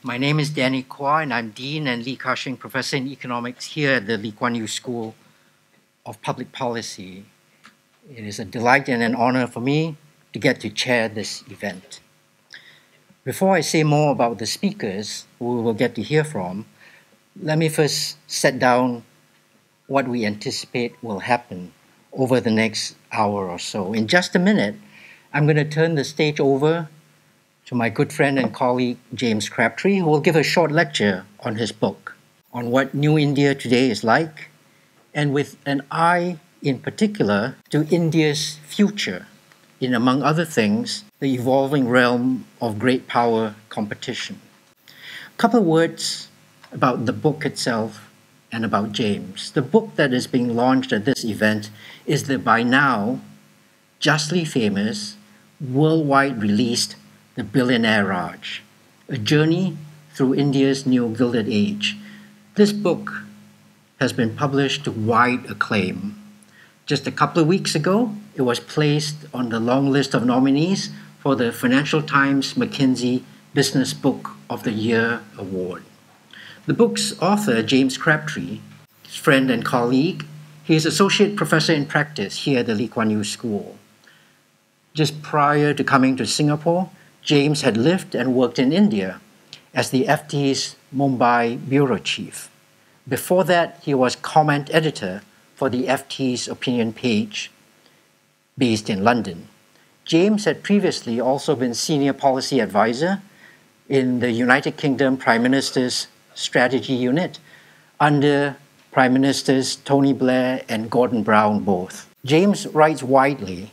My name is Danny Kuan, and I'm Dean and Lee Ka-shing Professor in Economics here at the Lee Kuan Yew School of Public Policy. It is a delight and an honor for me to get to chair this event. Before I say more about the speakers who we will get to hear from, let me first set down what we anticipate will happen over the next hour or so. In just a minute, I'm going to turn the stage over to my good friend and colleague, James Crabtree, who will give a short lecture on his book, on what New India today is like, and with an eye in particular to India's future in, among other things, the evolving realm of great power competition. A couple of words about the book itself and about James. The book that is being launched at this event is the by now justly famous, worldwide released The Billionaire Raj, a journey through India's new Gilded Age. This book has been published to wide acclaim. Just a couple of weeks ago, it was placed on the long list of nominees for the Financial Times McKinsey Business Book of the Year Award. The book's author, James Crabtree, his friend and colleague, he is Associate Professor in Practice here at the Lee Kuan Yew School. Just prior to coming to Singapore, James had lived and worked in India as the FT's Mumbai bureau chief. Before that, he was comment editor for the FT's opinion page based in London. James had previously also been senior policy advisor in the United Kingdom Prime Minister's Strategy Unit under Prime Ministers Tony Blair and Gordon Brown both. James writes widely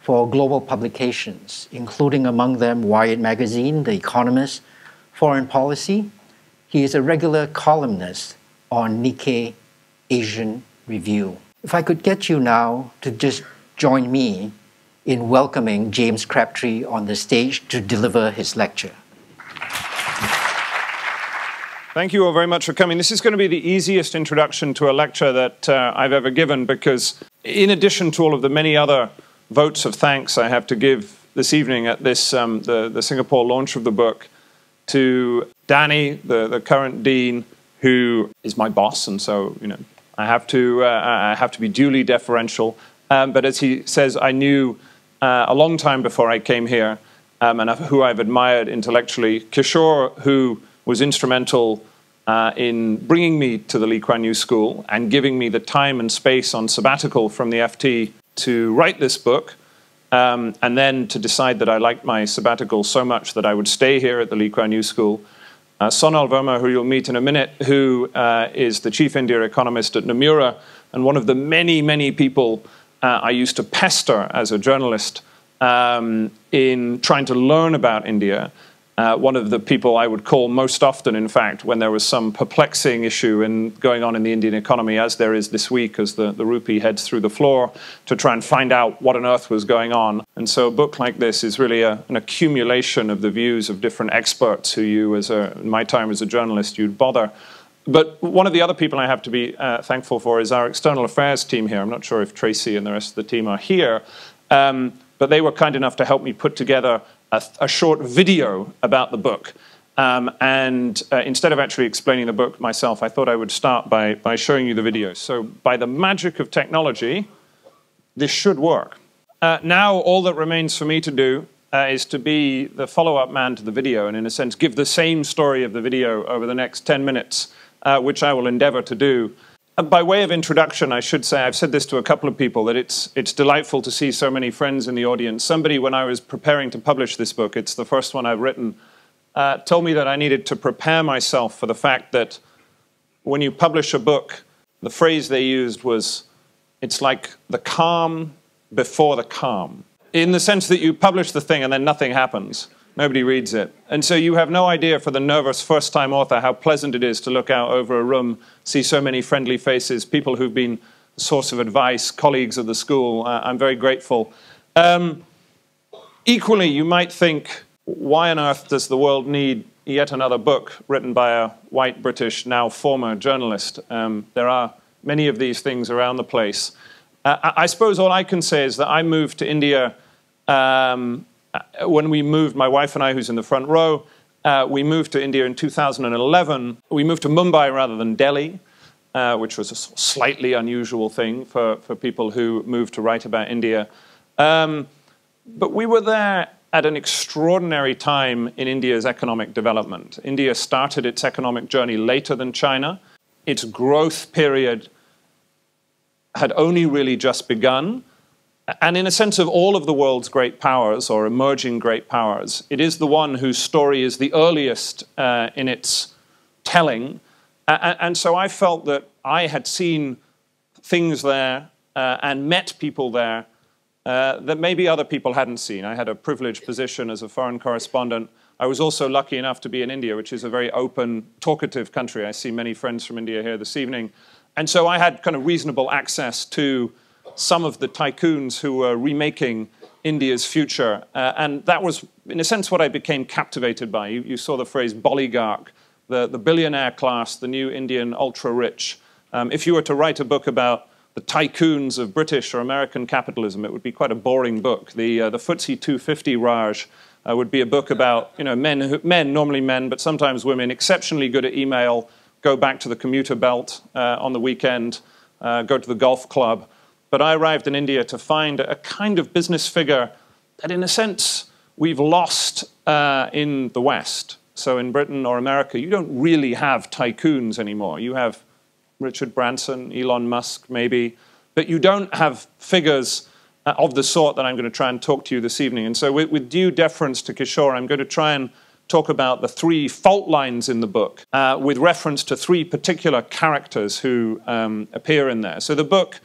for global publications, including among them Wired Magazine, The Economist, Foreign Policy. He is a regular columnist on Nikkei Asian Review. If I could get you now to just join me in welcoming James Crabtree on the stage to deliver his lecture. Thank you all very much for coming. This is going to be the easiest introduction to a lecture that I've ever given, because in addition to all of the many other votes of thanks I have to give this evening at this the Singapore launch of the book to Danny, the current dean, who is my boss, and so I have to be duly deferential. But as he says, I knew a long time before I came here, and who I've admired intellectually, Kishore, who was instrumental in bringing me to the Lee Kuan Yew School and giving me the time and space on sabbatical from the FT to write this book, and then to decide that I liked my sabbatical so much that I would stay here at the Lee Kuan Yew School. Sonal Verma, who you'll meet in a minute, who is the chief India economist at Nomura, and one of the many, many people I used to pester as a journalist in trying to learn about India. One of the people I would call most often, in fact, when there was some perplexing issue going on in the Indian economy, as there is this week as the rupee heads through the floor, to try and find out what on earth was going on. And so a book like this is really an accumulation of the views of different experts who you, in my time as a journalist, you'd bother. But one of the other people I have to be thankful for is our external affairs team here. I'm not sure if Tracy and the rest of the team are here, but they were kind enough to help me put together a short video about the book. Instead of actually explaining the book myself, I thought I would start by showing you the video. So by the magic of technology, this should work. Now all that remains for me to do is to be the follow-up man to the video, and in a sense give the same story of the video over the next 10 minutes, which I will endeavor to do. By way of introduction, I should say, I've said this to a couple of people, that it's delightful to see so many friends in the audience. Somebody, when I was preparing to publish this book, it's the first one I've written, told me that I needed to prepare myself for the fact that when you publish a book, the phrase they used was, it's like the calm before the calm. In the sense that you publish the thing and then nothing happens. Nobody reads it. And so you have no idea, for the nervous first-time author, how pleasant it is to look out over a room, see so many friendly faces, people who've been a source of advice, colleagues of the school. I'm very grateful. Equally, you might think, why on earth does the world need yet another book written by a white British, now former journalist? There are many of these things around the place. I suppose all I can say is that I moved to India when we moved, my wife and I, who's in the front row, We moved to India in 2011. We moved to Mumbai rather than Delhi, which was a slightly unusual thing for people who moved to write about India. But we were there at an extraordinary time in India's economic development. India started its economic journey later than China. Its growth period had only really just begun. And in a sense, of all of the world's great powers, or emerging great powers, it is the one whose story is the earliest in its telling. And so I felt that I had seen things there and met people there that maybe other people hadn't seen. I had a privileged position as a foreign correspondent. I was also lucky enough to be in India, which is a very open, talkative country. I see many friends from India here this evening. And so I had kind of reasonable access to some of the tycoons who were remaking India's future. And that was, in a sense, what I became captivated by. You saw the phrase "boligarch," the billionaire class, the new Indian ultra-rich. If you were to write a book about the tycoons of British or American capitalism, it would be quite a boring book. The FTSE 250 Raj would be a book about men, normally men, but sometimes women, exceptionally good at email, go back to the commuter belt on the weekend, go to the golf club. But I arrived in India to find a kind of business figure that, in a sense, we've lost in the West. So in Britain or America, you don't really have tycoons anymore. You have Richard Branson, Elon Musk, maybe, but you don't have figures of the sort that I'm going to try and talk to you this evening. And so with due deference to Kishore, I'm going to try and talk about the three fault lines in the book with reference to three particular characters who appear in there. So the book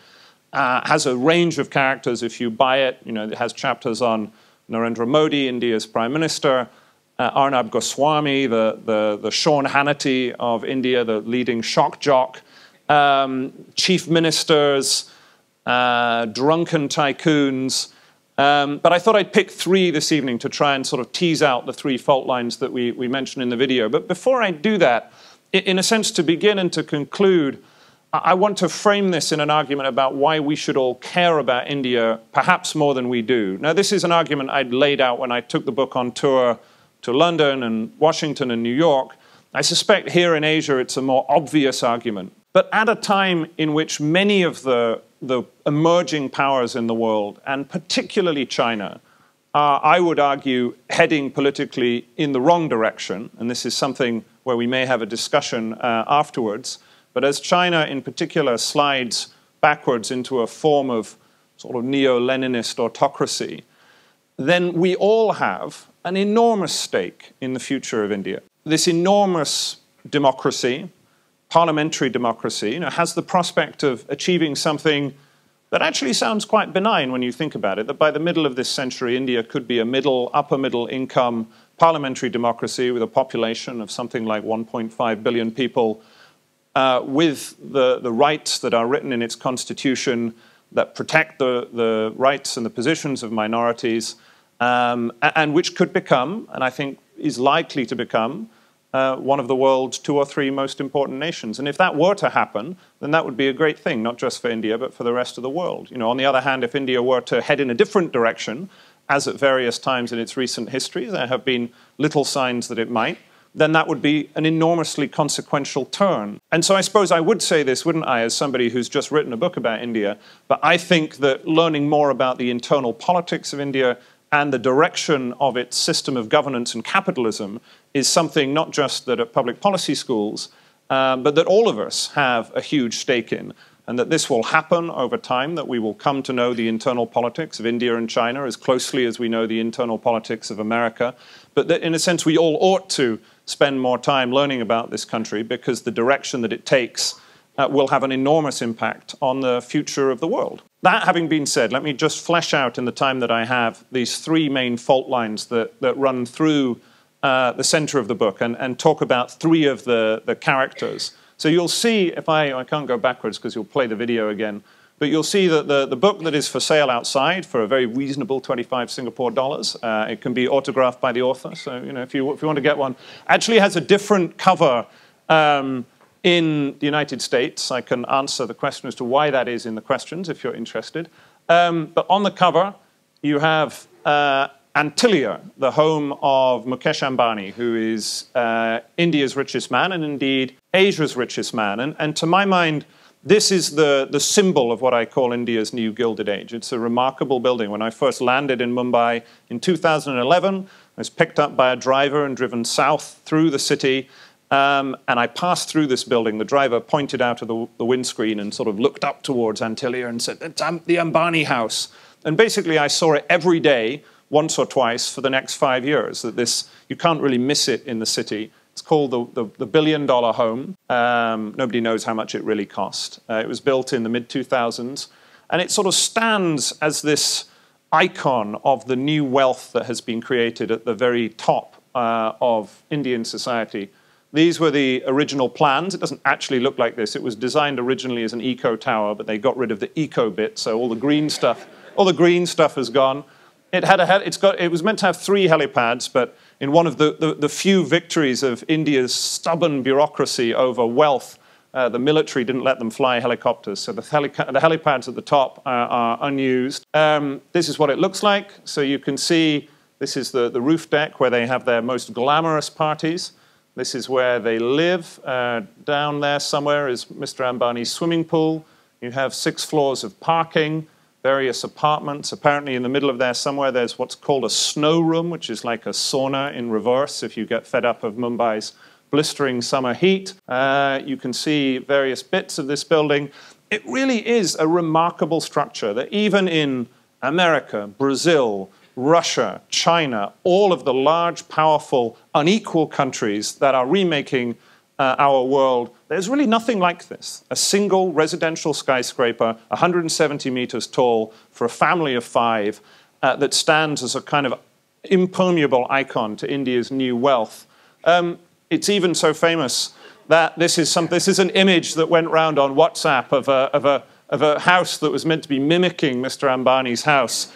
has a range of characters. If you buy it, it has chapters on Narendra Modi, India's Prime Minister, Arnab Goswami, the Sean Hannity of India, the leading shock jock, chief ministers, drunken tycoons. But I thought I'd pick three this evening to try and sort of tease out the three fault lines that we mentioned in the video. But before I do that, in a sense, to begin and to conclude, I want to frame this in an argument about why we should all care about India, perhaps more than we do. Now, this is an argument I'd laid out when I took the book on tour to London and Washington and New York. I suspect here in Asia it's a more obvious argument. But at a time in which many of the emerging powers in the world, and particularly China, are, I would argue, heading politically in the wrong direction, and this is something where we may have a discussion afterwards, but as China in particular slides backwards into a form of sort of neo-Leninist autocracy, then we all have an enormous stake in the future of India. This enormous democracy, parliamentary democracy, has the prospect of achieving something that actually sounds quite benign when you think about it, that by the middle of this century, India could be a upper middle income parliamentary democracy with a population of something like 1.5 billion people, with the rights that are written in its constitution that protect the rights and the positions of minorities, and which could become, and I think is likely to become, one of the world's 2 or 3 most important nations. And if that were to happen, then that would be a great thing, not just for India, but for the rest of the world. On the other hand, if India were to head in a different direction, as at various times in its recent history, there have been little signs that it might, then that would be an enormously consequential turn. And so I suppose I would say this, wouldn't I, as somebody who's just written a book about India, but I think that learning more about the internal politics of India and the direction of its system of governance and capitalism is something not just that at public policy schools, but that all of us have a huge stake in, and that this will happen over time, that we will come to know the internal politics of India and China as closely as we know the internal politics of America, but that in a sense we all ought to spend more time learning about this country because the direction that it takes will have an enormous impact on the future of the world. That having been said, let me just flesh out in the time that I have these 3 main fault lines that run through the center of the book and talk about 3 of the characters. So you'll see, if I can't go backwards because you'll play the video again, but you'll see that the book that is for sale outside for a very reasonable 25 Singapore dollars, it can be autographed by the author, so if you want to get one, actually has a different cover in the United States. I can answer the question as to why that is in the questions if you're interested. But on the cover, you have Antilia, the home of Mukesh Ambani, who is India's richest man and indeed Asia's richest man. And to my mind, this is the symbol of what I call India's new Gilded Age. It's a remarkable building. When I first landed in Mumbai in 2011, I was picked up by a driver and driven south through the city. And I passed through this building. The driver pointed out of the windscreen and sort of looked up towards Antilia and said, "It's the Ambani house." And basically, I saw it every day, once or twice, for the next 5 years. That you can't really miss it in the city. It's called the billion-dollar home. Nobody knows how much it really cost. It was built in the mid-2000s. And it sort of stands as this icon of the new wealth that has been created at the very top of Indian society. These were the original plans. It doesn't actually look like this. It was designed originally as an eco tower, but they got rid of the eco bit, so all the green stuff has gone. It was meant to have 3 helipads, but in one of the few victories of India's stubborn bureaucracy over wealth, the military didn't let them fly helicopters, so the helipads at the top are unused. This is what it looks like. So you can see this is the roof deck where they have their most glamorous parties. This is where they live. Down there somewhere is Mr. Ambani's swimming pool. You have 6 floors of parking, various apartments. Apparently in the middle of there somewhere there's what's called a snow room, which is like a sauna in reverse if you get fed up of Mumbai's blistering summer heat. You can see various bits of this building. It really is a remarkable structure that even in America, Brazil, Russia, China, all of the large, powerful, unequal countries that are remaking our world, there's really nothing like this. A single residential skyscraper, 170 meters tall, for a family of 5, that stands as a kind of impermeable icon to India's new wealth. It's even so famous that this is an image that went round on WhatsApp of a house that was meant to be mimicking Mr. Ambani's house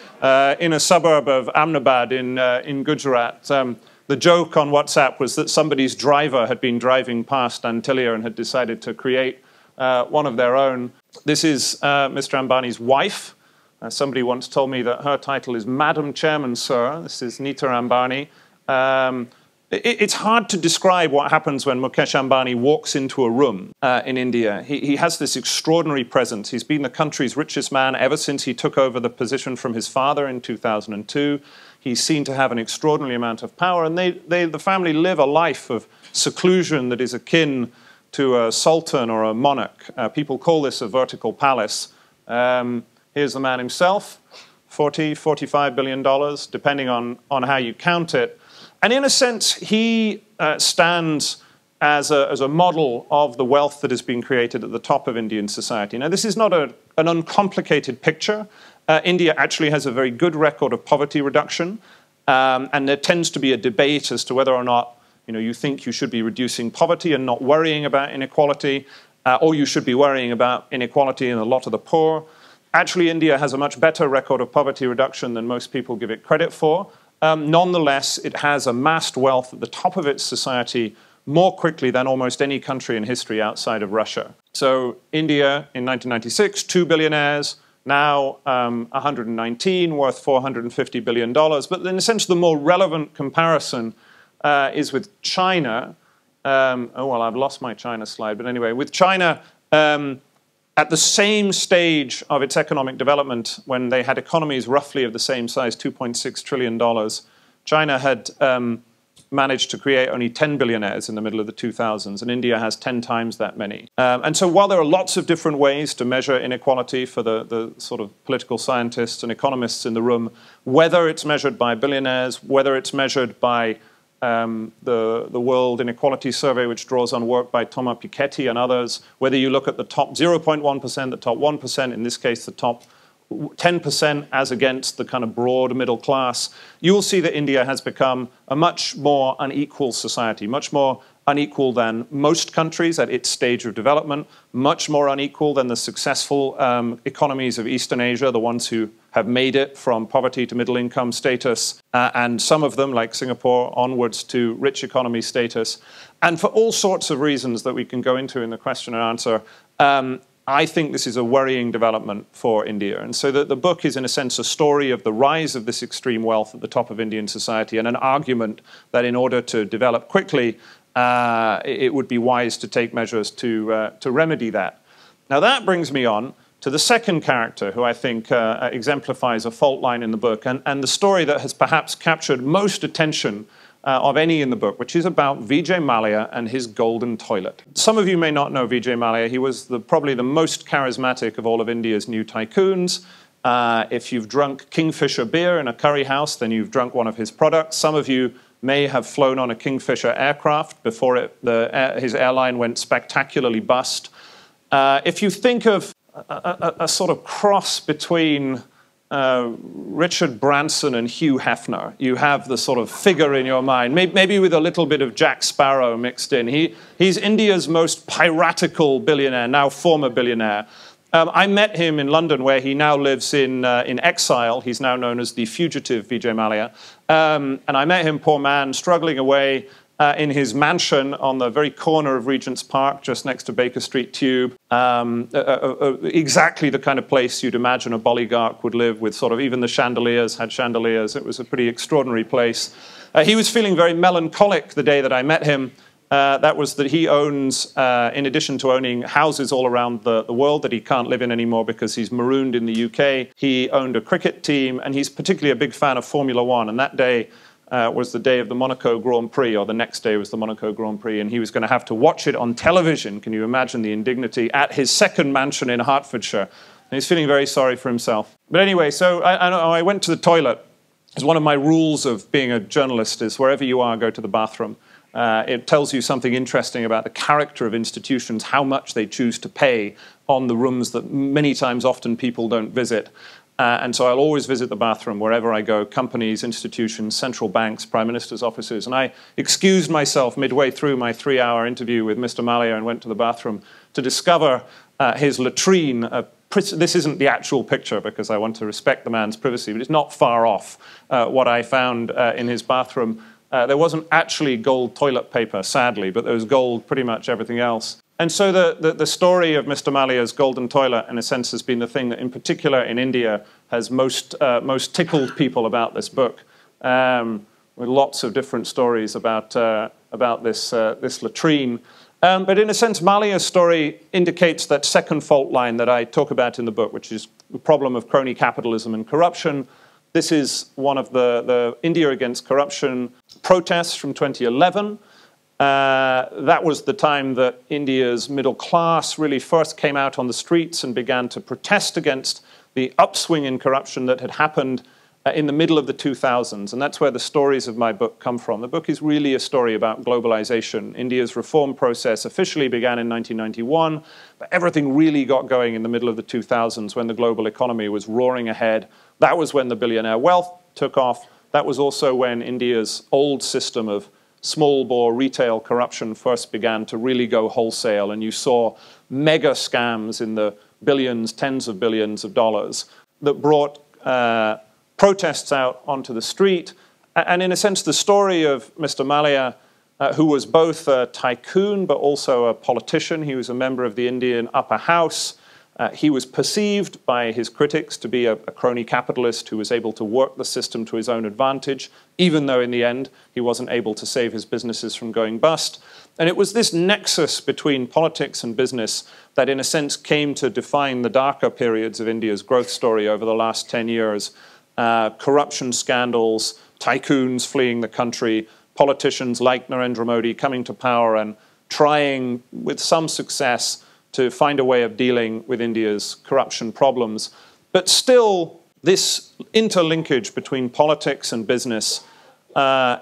in a suburb of Ahmedabad in Gujarat. The joke on WhatsApp was that somebody's driver had been driving past Antilia and had decided to create one of their own. This is Mr. Ambani's wife. Somebody once told me that her title is Madam Chairman, Sir. This is Nita Ambani. It's hard to describe what happens when Mukesh Ambani walks into a room in India. He has this extraordinary presence. He's been the country's richest man ever since he took over the position from his father in 2002. He's seen to have an extraordinary amount of power, and the family live a life of seclusion that is akin to a sultan or a monarch. People call this a vertical palace. Here's the man himself, $45 billion, depending on how you count it. And in a sense, he stands as a model of the wealth that has been created at the top of Indian society. Now, this is not an uncomplicated picture. India actually has a very good record of poverty reduction, and there tends to be a debate as to whether or not you think you should be reducing poverty and not worrying about inequality, or you should be worrying about inequality in a lot of the poor. Actually, India has a much better record of poverty reduction than most people give it credit for. Nonetheless, it has amassed wealth at the top of its society more quickly than almost any country in history outside of Russia. So India in 1996, 2 billionaires, now 119, worth $450 billion. But in a sense, the more relevant comparison is with China. Oh, well, I've lost my China slide. But anyway, with China, at the same stage of its economic development, when they had economies roughly of the same size, $2.6 trillion, China had managed to create only 10 billionaires in the middle of the 2000s, and India has 10 times that many. And so while there are lots of different ways to measure inequality for the sort of political scientists and economists in the room, whether it's measured by billionaires, whether it's measured by the World Inequality Survey, which draws on work by Thomas Piketty and others, whether you look at the top 0.1%, the top 1%, in this case the top 10% as against the kind of broad middle class, you'll see that India has become a much more unequal society, much more unequal than most countries at its stage of development, much more unequal than the successful economies of Eastern Asia, the ones who have made it from poverty to middle income status, and some of them, like Singapore, onwards to rich economy status. And for all sorts of reasons that we can go into in the question and answer, I think this is a worrying development for India. And so the book is, in a sense, a story of the rise of this extreme wealth at the top of Indian society and an argument that in order to develop quickly, it would be wise to take measures to remedy that. Now, that brings me on to the second character who I think exemplifies a fault line in the book and the story that has perhaps captured most attention of any in the book, which is about Vijay Mallya and his golden toilet. Some of you may not know Vijay Mallya. He was probably the most charismatic of all of India's new tycoons. If you've drunk Kingfisher beer in a curry house, then you've drunk one of his products. Some of you may have flown on a Kingfisher aircraft before his airline went spectacularly bust. If you think of a sort of cross between Richard Branson and Hugh Hefner, you have the sort of figure in your mind, maybe with a little bit of Jack Sparrow mixed in. He's India's most piratical billionaire, now former billionaire. I met him in London, where he now lives in exile. He's now known as the fugitive Vijay Mallya. And I met him, poor man, struggling away in his mansion on the very corner of Regent's Park, just next to Baker Street Tube. Exactly the kind of place you'd imagine a oligarch would live, with sort of even the chandeliers had chandeliers. It was a pretty extraordinary place. He was feeling very melancholic the day that I met him. That was that he owns, in addition to owning houses all around the world that he can't live in anymore because he's marooned in the UK, he owned a cricket team, and he's particularly a big fan of Formula One. And that day was the day of the Monaco Grand Prix, or the next day was the Monaco Grand Prix, and he was going to have to watch it on television. Can you imagine the indignity at his second mansion in Hertfordshire? And he's feeling very sorry for himself. But anyway, so I went to the toilet. It's one of my rules of being a journalist is wherever you are, go to the bathroom. It tells you something interesting about the character of institutions, how much they choose to pay on the rooms that many times often people don't visit. And so I'll always visit the bathroom wherever I go, companies, institutions, central banks, prime minister's offices. And I excused myself midway through my 3-hour interview with Mr. Mallya and went to the bathroom to discover his latrine. This isn't the actual picture because I want to respect the man's privacy, but it's not far off what I found in his bathroom. There wasn't actually gold toilet paper, sadly, but there was gold pretty much everything else. And so the story of Mr. Mallya's golden toilet, in a sense, has been the thing that, in particular in India, has most tickled people about this book, with lots of different stories about this latrine. But in a sense, Mallya's story indicates that second fault line that I talk about in the book, which is the problem of crony capitalism and corruption. This is one of the India Against Corruption protests from 2011. That was the time that India's middle class really first came out on the streets and began to protest against the upswing in corruption that had happened in the middle of the 2000s. And that's where the stories of my book come from. The book is really a story about globalization. India's reform process officially began in 1991, but everything really got going in the middle of the 2000s when the global economy was roaring ahead. That was when the billionaire wealth took off. That was also when India's old system of small-bore retail corruption first began to really go wholesale, and you saw mega scams in the billions, tens of billions of dollars that brought protests out onto the street. And in a sense, the story of Mr. Mallya, who was both a tycoon but also a politician. He was a member of the Indian upper house. He was perceived by his critics to be a crony capitalist who was able to work the system to his own advantage, even though in the end he wasn't able to save his businesses from going bust. And it was this nexus between politics and business that in a sense came to define the darker periods of India's growth story over the last 10 years. Corruption scandals, tycoons fleeing the country, politicians like Narendra Modi coming to power and trying with some success to find a way of dealing with India's corruption problems. But still, this interlinkage between politics and business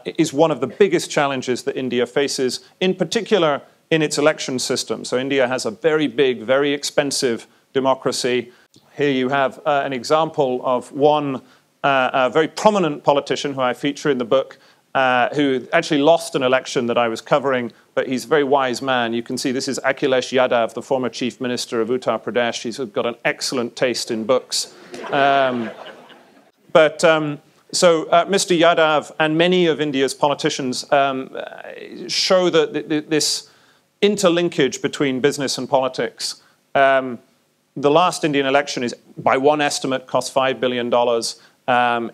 is one of the biggest challenges that India faces, in particular in its election system. So India has a very big, very expensive democracy. Here you have an example of one very prominent politician who I feature in the book, who actually lost an election that I was covering, but he's a very wise man. You can see this is Akhilesh Yadav, the former chief minister of Uttar Pradesh. He's got an excellent taste in books. So Mr. Yadav and many of India's politicians show that this interlinkage between business and politics. The last Indian election is, by one estimate, cost $5 billion.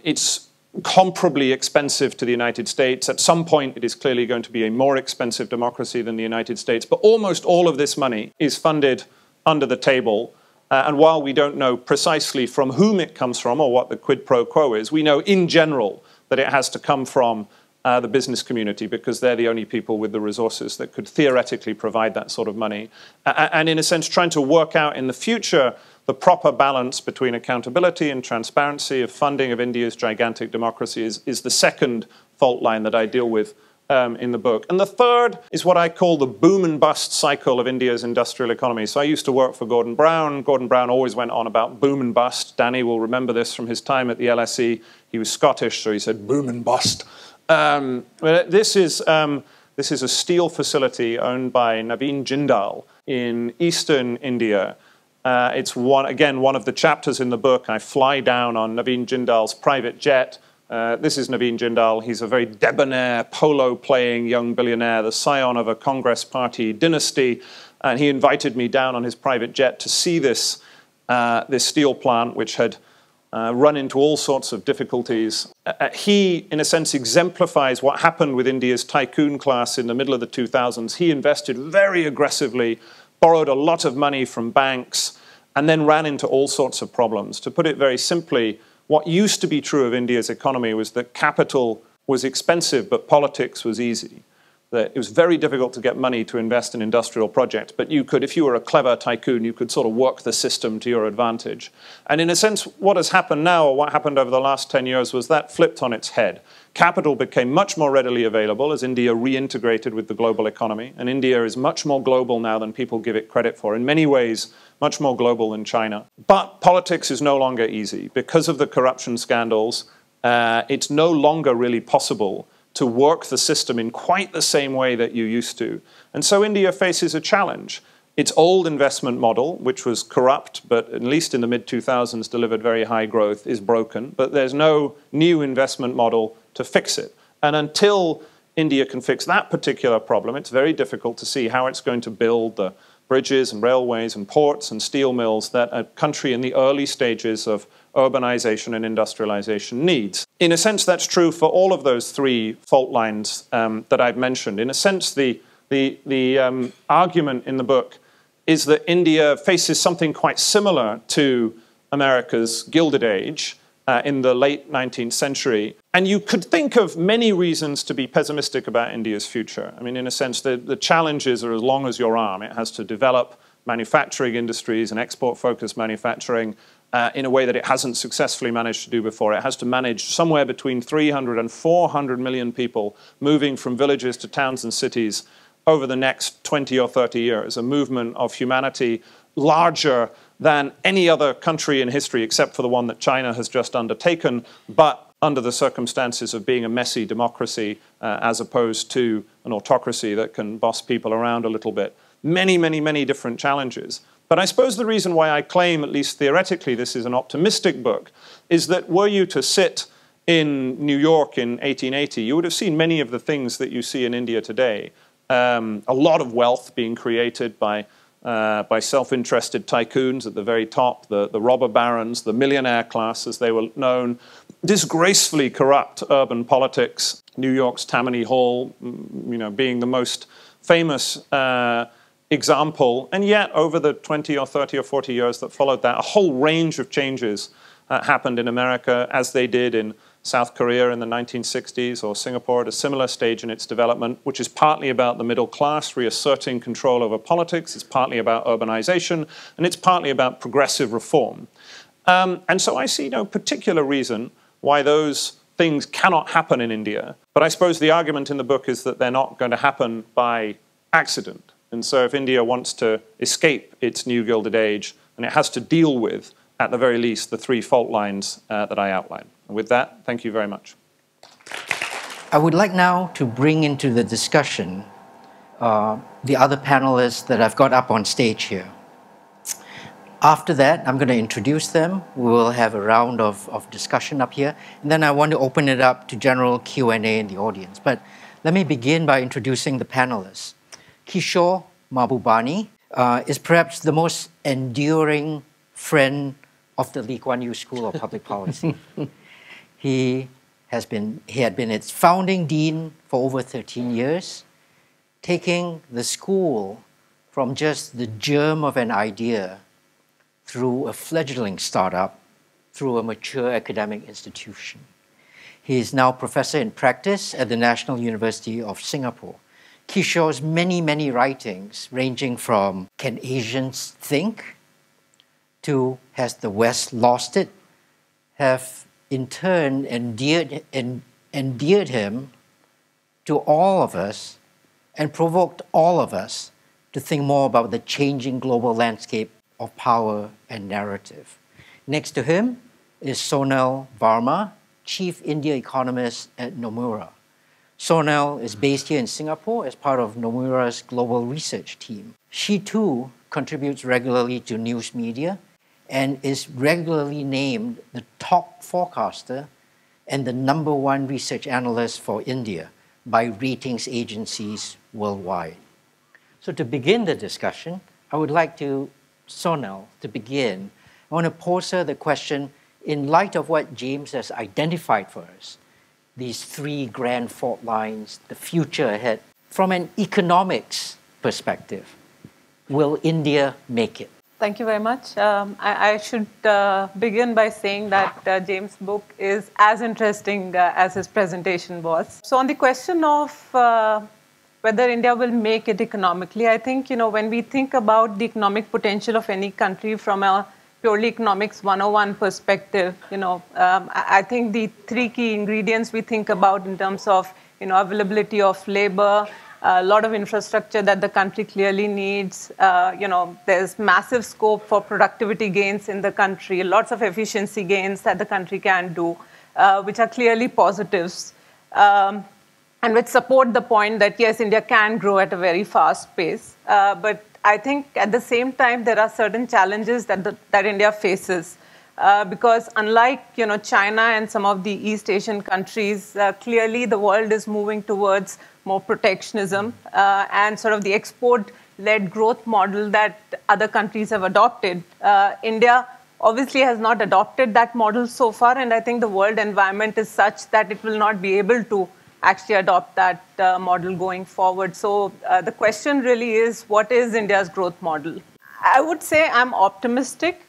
It's comparably expensive to the United States. At some point, it is clearly going to be a more expensive democracy than the United States. But almost all of this money is funded under the table. And while we don't know precisely from whom it comes from or what the quid pro quo is, we know in general that it has to come from the business community, because they're the only people with the resources that could theoretically provide that sort of money. And in a sense, trying to work out in the future the proper balance between accountability and transparency of funding of India's gigantic democracy is the second fault line that I deal with in the book. And the third is what I call the boom and bust cycle of India's industrial economy. So I used to work for Gordon Brown. Gordon Brown always went on about boom and bust. Danny will remember this from his time at the LSE. He was Scottish, so he said boom and bust. This is a steel facility owned by Naveen Jindal in eastern India. It's again one of the chapters in the book. I fly down on Naveen Jindal's private jet. This is Naveen Jindal. He's a very debonair, polo-playing young billionaire, the scion of a Congress Party dynasty. And he invited me down on his private jet to see this steel plant, which had run into all sorts of difficulties. He, in a sense, exemplifies what happened with India's tycoon class in the middle of the 2000s. He invested very aggressively, borrowed a lot of money from banks, and then ran into all sorts of problems. To put it very simply, what used to be true of India's economy was that capital was expensive, but politics was easy. That it was very difficult to get money to invest in industrial projects, but you could, if you were a clever tycoon, you could sort of work the system to your advantage. And in a sense, what has happened now, or what happened over the last 10 years, was that flipped on its head. Capital became much more readily available as India reintegrated with the global economy, and India is much more global now than people give it credit for. In many ways, much more global than China. But politics is no longer easy. Because of the corruption scandals, it's no longer really possible to work the system in quite the same way that you used to. And so India faces a challenge. Its old investment model, which was corrupt, but at least in the mid-2000s delivered very high growth, is broken. But there's no new investment model to fix it. And until India can fix that particular problem, it's very difficult to see how it's going to build the bridges and railways and ports and steel mills that a country in the early stages of urbanization and industrialization needs. In a sense, that's true for all of those three fault lines that I've mentioned. In a sense, the argument in the book is that India faces something quite similar to America's Gilded Age in the late 19th century. And you could think of many reasons to be pessimistic about India's future. I mean, in a sense, the challenges are as long as your arm. It has to develop manufacturing industries and export-focused manufacturing in a way that it hasn't successfully managed to do before. It has to manage somewhere between 300 and 400 million people moving from villages to towns and cities over the next 20 or 30 years, a movement of humanity larger than any other country in history except for the one that China has just undertaken, but under the circumstances of being a messy democracy as opposed to an autocracy that can boss people around a little bit. Many, many, many different challenges. But I suppose the reason why I claim, at least theoretically, this is an optimistic book, is that were you to sit in New York in 1880, you would have seen many of the things that you see in India today. A lot of wealth being created by self-interested tycoons at the very top, the robber barons, the millionaire class as they were known, disgracefully corrupt urban politics, New York's Tammany Hall, being the most famous example. And yet, over the 20 or 30 or 40 years that followed that, a whole range of changes happened in America, as they did in South Korea in the 1960s, or Singapore at a similar stage in its development, which is partly about the middle class reasserting control over politics, it's partly about urbanization, and it's partly about progressive reform. And so I see no particular reason why those things cannot happen in India. But I suppose the argument in the book is that they're not going to happen by accident. And so if India wants to escape its new Gilded Age, and it has to deal with, at the very least, the three fault lines that I outlined. And with that, thank you very much. I would like now to bring into the discussion the other panelists that I've got up on stage here. After that, I'm going to introduce them. We will have a round of discussion up here. And then I want to open it up to general Q&A in the audience. But let me begin by introducing the panelists. Kishore Mahbubani is perhaps the most enduring friend of the Lee Kuan Yew School of Public Policy. He had been its founding dean for over 13 years, taking the school from just the germ of an idea through a fledgling startup, through a mature academic institution. He is now professor in practice at the National University of Singapore. Kishore's many, many writings, ranging from Can Asians Think? To Has the West Lost It?, have in turn endeared him to all of us and provoked all of us to think more about the changing global landscape of power and narrative. Next to him is Sonal Varma, Chief India Economist at Nomura. Sonal is based here in Singapore as part of Nomura's global research team. She too contributes regularly to news media and is regularly named the top forecaster and the #1 research analyst for India by ratings agencies worldwide. So to begin the discussion, I would like Sonal to begin. I want to pose her the question in light of what James has identified for us, these three grand fault lines, the future ahead. From an economics perspective, will India make it? Thank you very much. I should begin by saying that James' book is as interesting as his presentation was. So on the question of whether India will make it economically, I think, when we think about the economic potential of any country from a purely economics 101 perspective, I think the three key ingredients we think about in terms of, availability of labor, a lot of infrastructure that the country clearly needs. There's massive scope for productivity gains in the country, lots of efficiency gains that the country can do, which are clearly positives, and which support the point that, yes, India can grow at a very fast pace. But I think at the same time, there are certain challenges that India faces. Because unlike China and some of the East Asian countries, clearly the world is moving towards more protectionism and sort of the export-led growth model that other countries have adopted. India obviously has not adopted that model so far, and I think the world environment is such that it will not be able to actually adopt that model going forward. So the question really is, what is India's growth model? I would say I'm optimistic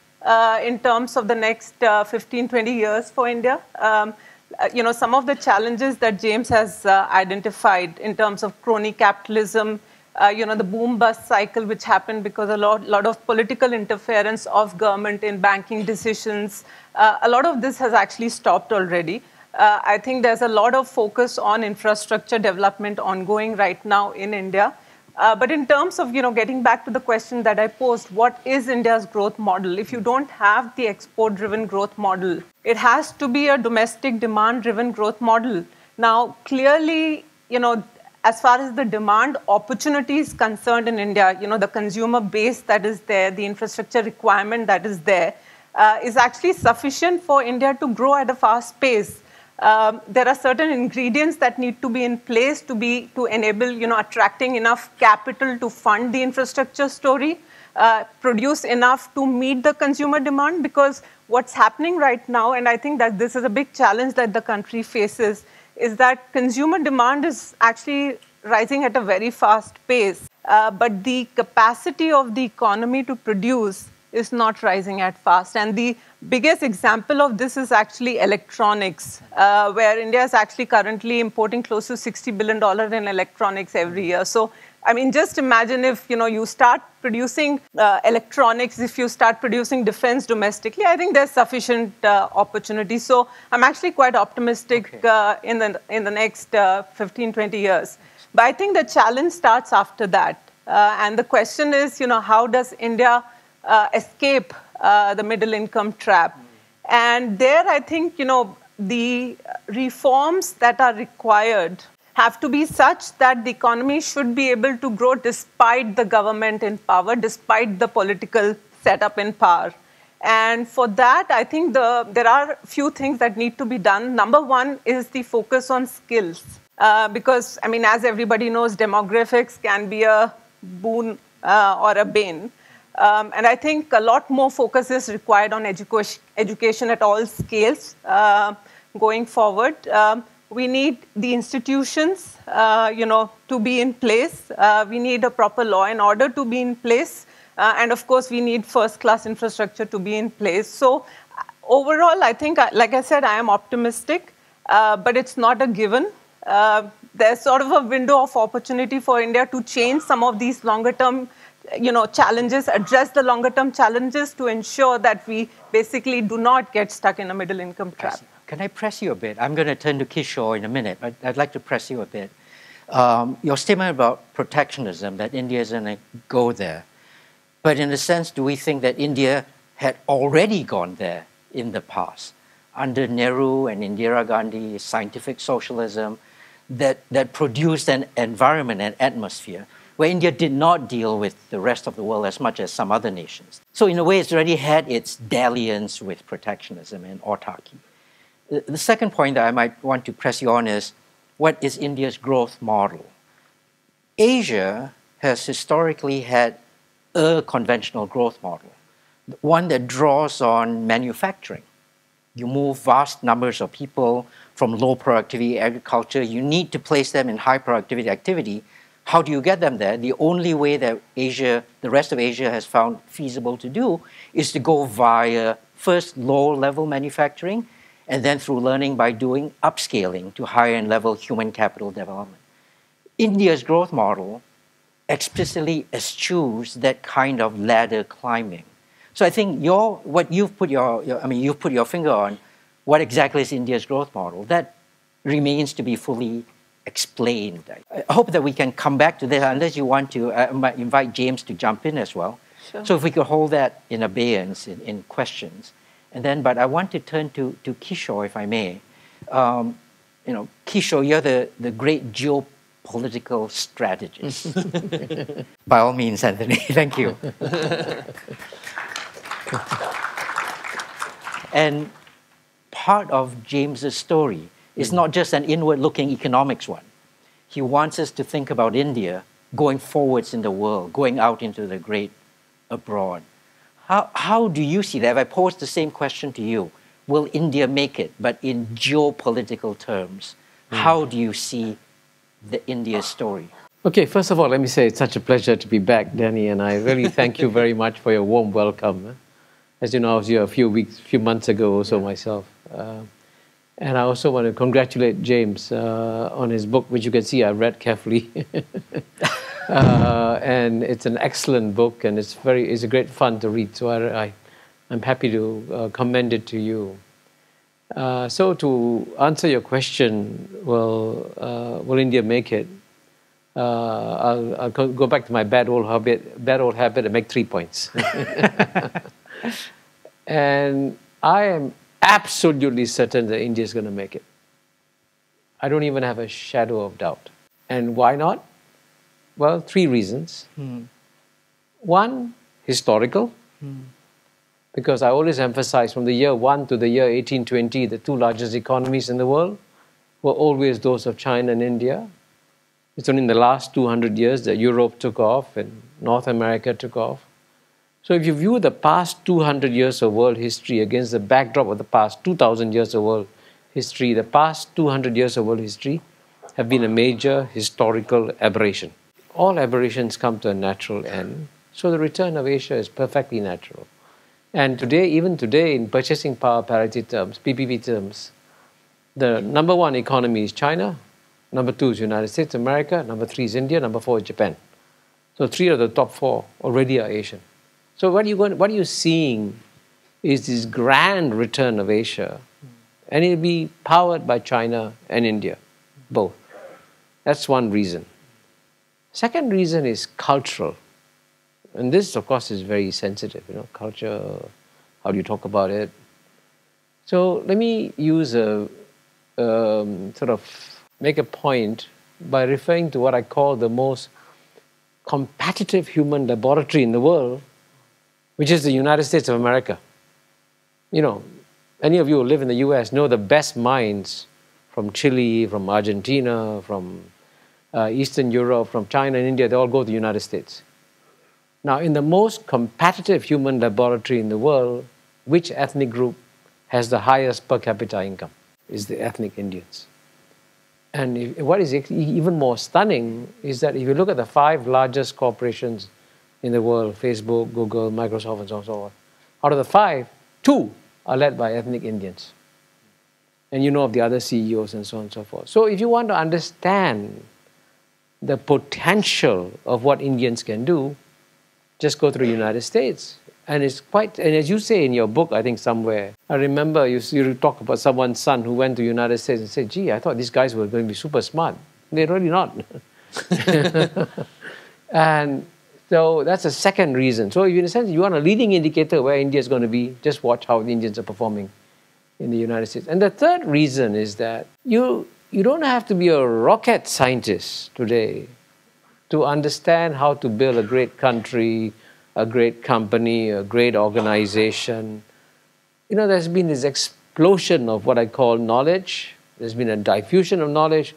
in terms of the next 15, 20 years for India. Some of the challenges that James has identified in terms of crony capitalism, the boom-bust cycle which happened because a lot of political interference of government in banking decisions, a lot of this has actually stopped already. I think there's a lot of focus on infrastructure development ongoing right now in India. But in terms of getting back to the question that I posed, what is India's growth model? If you don't have the export-driven growth model, it has to be a domestic demand-driven growth model. Now, clearly, as far as the demand opportunity is concerned in India, the consumer base that is there, the infrastructure requirement that is there, is actually sufficient for India to grow at a fast pace. There are certain ingredients that need to be in place to enable attracting enough capital to fund the infrastructure story, produce enough to meet the consumer demand, because what's happening right now, and I think that this is a big challenge that the country faces, is that consumer demand is actually rising at a very fast pace, but the capacity of the economy to produce is not rising at fast. And the biggest example of this is actually electronics, where India is actually currently importing close to $60 billion in electronics every year. So, I mean, just imagine if, you start producing electronics, if you start producing defense domestically, I think there's sufficient opportunity. So I'm actually quite optimistic in the next 15, 20 years. But I think the challenge starts after that. And the question is, how does India escape the middle income trap? And there, I think, the reforms that are required have to be such that the economy should be able to grow despite the government in power, despite the political setup in power. And for that, I think there are a few things that need to be done. Number one is the focus on skills. Because, I mean, as everybody knows, demographics can be a boon or a bane. And I think a lot more focus is required on education at all scales going forward. We need the institutions, to be in place. We need a proper law and order to be in place. And of course, we need first-class infrastructure to be in place. So overall, I think, like I said, I am optimistic, but it's not a given. There's sort of a window of opportunity for India to change some of these longer-term challenges, address the longer-term challenges to ensure that we basically do not get stuck in a middle-income trap. Can I press you a bit? I'm going to turn to Kishore in a minute, but I'd like to press you a bit. Your statement about protectionism, that India is going to go there. But in a sense, do we think that India had already gone there in the past? Under Nehru and Indira Gandhi, scientific socialism, that produced an environment, an atmosphere, where India did not deal with the rest of the world as much as some other nations. So in a way, it's already had its dalliance with protectionism and autarky. The second point that I might want to press you on is, what is India's growth model? Asia has historically had a conventional growth model, one that draws on manufacturing. You move vast numbers of people from low productivity agriculture. You need to place them in high productivity activity. How do you get them there? The only way that Asia, the rest of Asia has found feasible to do is to go via first low-level manufacturing and then through learning by doing upscaling to higher level human capital development. India's growth model explicitly eschews that kind of ladder climbing. So I think what you've put you've put your finger on, what exactly is India's growth model? That remains to be fully explained. I hope that we can come back to this, unless you want to. I might invite James to jump in as well. Sure. So if we could hold that in abeyance in questions. And then, but I want to turn to Kishore, if I may. Kishore, you're the great geopolitical strategist. By all means, Anthony, thank you. And part of James's story is not just an inward-looking economics one. He wants us to think about India going forwards in the world, going out into the great abroad. How do you see that? If I pose the same question to you, will India make it, but in geopolitical terms? How do you see the India story? Okay, first of all, let me say it's such a pleasure to be back, Danny, and I really thank you very much for your warm welcome. As you know, I was here a few months ago or so myself. And I also want to congratulate James on his book, which you can see I read carefully. And it's an excellent book, and it's a great fun to read. So I'm happy to commend it to you. So to answer your question, will India make it? I'll go back to my bad old habit and make 3 points. And I am absolutely certain that India is going to make it. I don't even have a shadow of doubt. And why not? Well, 3 reasons. One, historical. Because I always emphasize from the year 1 to the year 1820, the 2 largest economies in the world were always those of China and India. It's only in the last 200 years that Europe took off and North America took off. So if you view the past 200 years of world history against the backdrop of the past 2,000 years of world history, the past 200 years of world history have been a major historical aberration. All aberrations come to a natural end, so the return of Asia is perfectly natural. And today, even today, in purchasing power parity terms, PPP terms, the number 1 economy is China, number 2 is United States of America, number 3 is India, number 4 is Japan. So 3 of the top 4 already are Asian. So what are you seeing is this grand return of Asia, and it'll be powered by China and India, both. That's one reason. Second reason is cultural. And this, of course, is very sensitive, culture, how do you talk about it? So let me use make a point by referring to what I call the most competitive human laboratory in the world, which is the United States of America. Any of you who live in the US know the best minds from Chile, from Argentina, from Eastern Europe, from China and India, they all go to the United States. Now, in the most competitive human laboratory in the world, which ethnic group has the highest per capita income? Is the ethnic Indians. And what is even more stunning is that if you look at the 5 largest corporations in the world, Facebook, Google, Microsoft, and so on and so on, out of the 5, 2 are led by ethnic Indians. And you know of the other CEOs and so on and so forth. So if you want to understand the potential of what Indians can do, just go to the United States. And it's quite, and as you say in your book, I think somewhere, I remember you talk about someone's son who went to the United States and said, gee, I thought these guys were going to be super smart. They're really not. And so that's a second reason. So in a sense, you want a leading indicator where India is going to be, just watch how the Indians are performing in the United States. And the third reason is that you don't have to be a rocket scientist today to understand how to build a great country, a great company, a great organization. You know, there's been this explosion of what I call knowledge. There's been a diffusion of knowledge.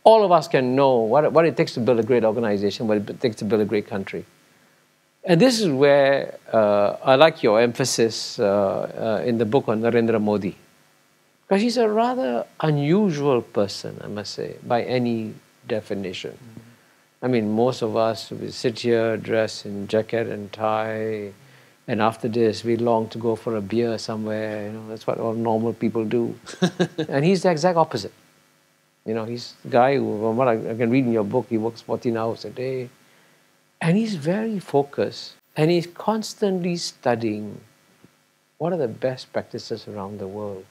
All of us can know what it takes to build a great organization, what it takes to build a great country. And this is where I like your emphasis in the book on Narendra Modi. Because he's a rather unusual person, I must say, by any definition. I mean, most of us, we sit here dressed in jacket and tie, and after this, we long to go for a beer somewhere. You know, that's what all normal people do. And he's the exact opposite. You know, he's the guy who, from what I can read in your book, he works 14 hours a day. And he's very focused. And he's constantly studying what are the best practices around the world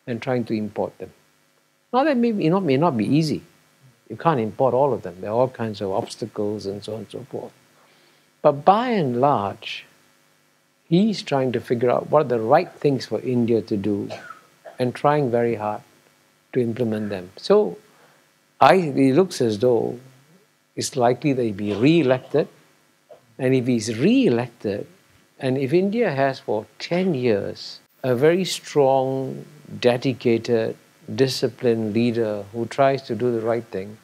and trying to import them. Now, that may not be easy. You can't import all of them. There are all kinds of obstacles and so on and so forth. But by and large, he's trying to figure out what are the right things for India to do and trying very hard to implement them. So it looks as though it's likely that he'll be re-elected. And if he's re-elected, and if India has for 10 years a very strong, dedicated, disciplined leader who tries to do the right thing,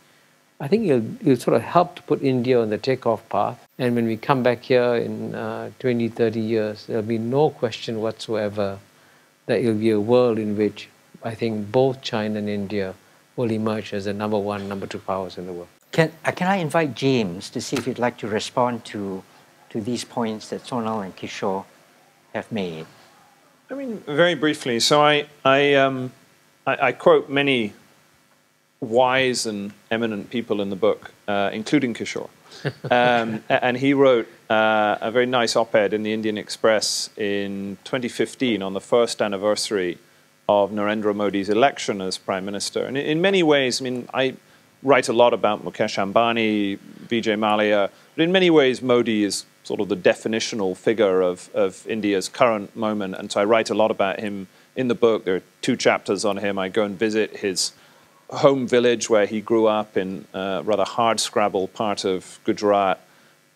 I think he'll sort of help to put India on the takeoff path. And when we come back here in 20, 30 years, there'll be no question whatsoever that it'll be a world in which I think both China and India will emerge as the number 1, number 2 powers in the world. Can I invite James to see if he'd like to respond to these points that Sonal and Kishore have made? I mean, very briefly. So I quote many wise and eminent people in the book, including Kishore. And he wrote a very nice op-ed in the Indian Express in 2015 on the first anniversary of Narendra Modi's election as Prime Minister. And in many ways, I mean, I write a lot about Mukesh Ambani, Vijay Mallya, but in many ways Modi is sort of the definitional figure of India's current moment. And so I write a lot about him in the book. There are 2 chapters on him. I go and visit his home village where he grew up in a rather hard-scrabble part of Gujarat.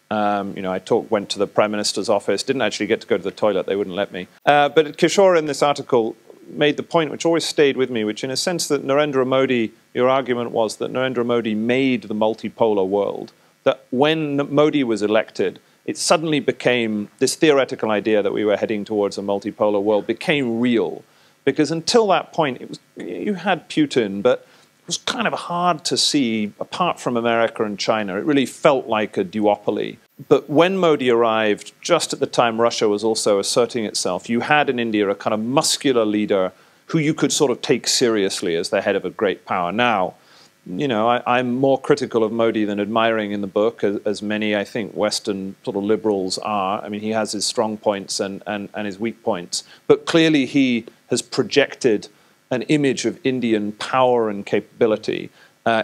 You know, I went to the Prime Minister's office, didn't actually get to go to the toilet, they wouldn't let me. But Kishore in this article made the point which always stayed with me, which in a sense that Narendra Modi, your argument was that Narendra Modi made the multipolar world, that when Modi was elected, it suddenly became, this theoretical idea that we were heading towards a multipolar world became real. Because until that point, you had Putin, but it was kind of hard to see, apart from America and China, it really felt like a duopoly. But when Modi arrived, just at the time Russia was also asserting itself, you had in India a kind of muscular leader who you could sort of take seriously as the head of a great power. Now, you know, I'm more critical of Modi than admiring in the book, as many, I think, Western sort of liberals are. I mean, he has his strong points and his weak points. But clearly he has projected an image of Indian power and capability.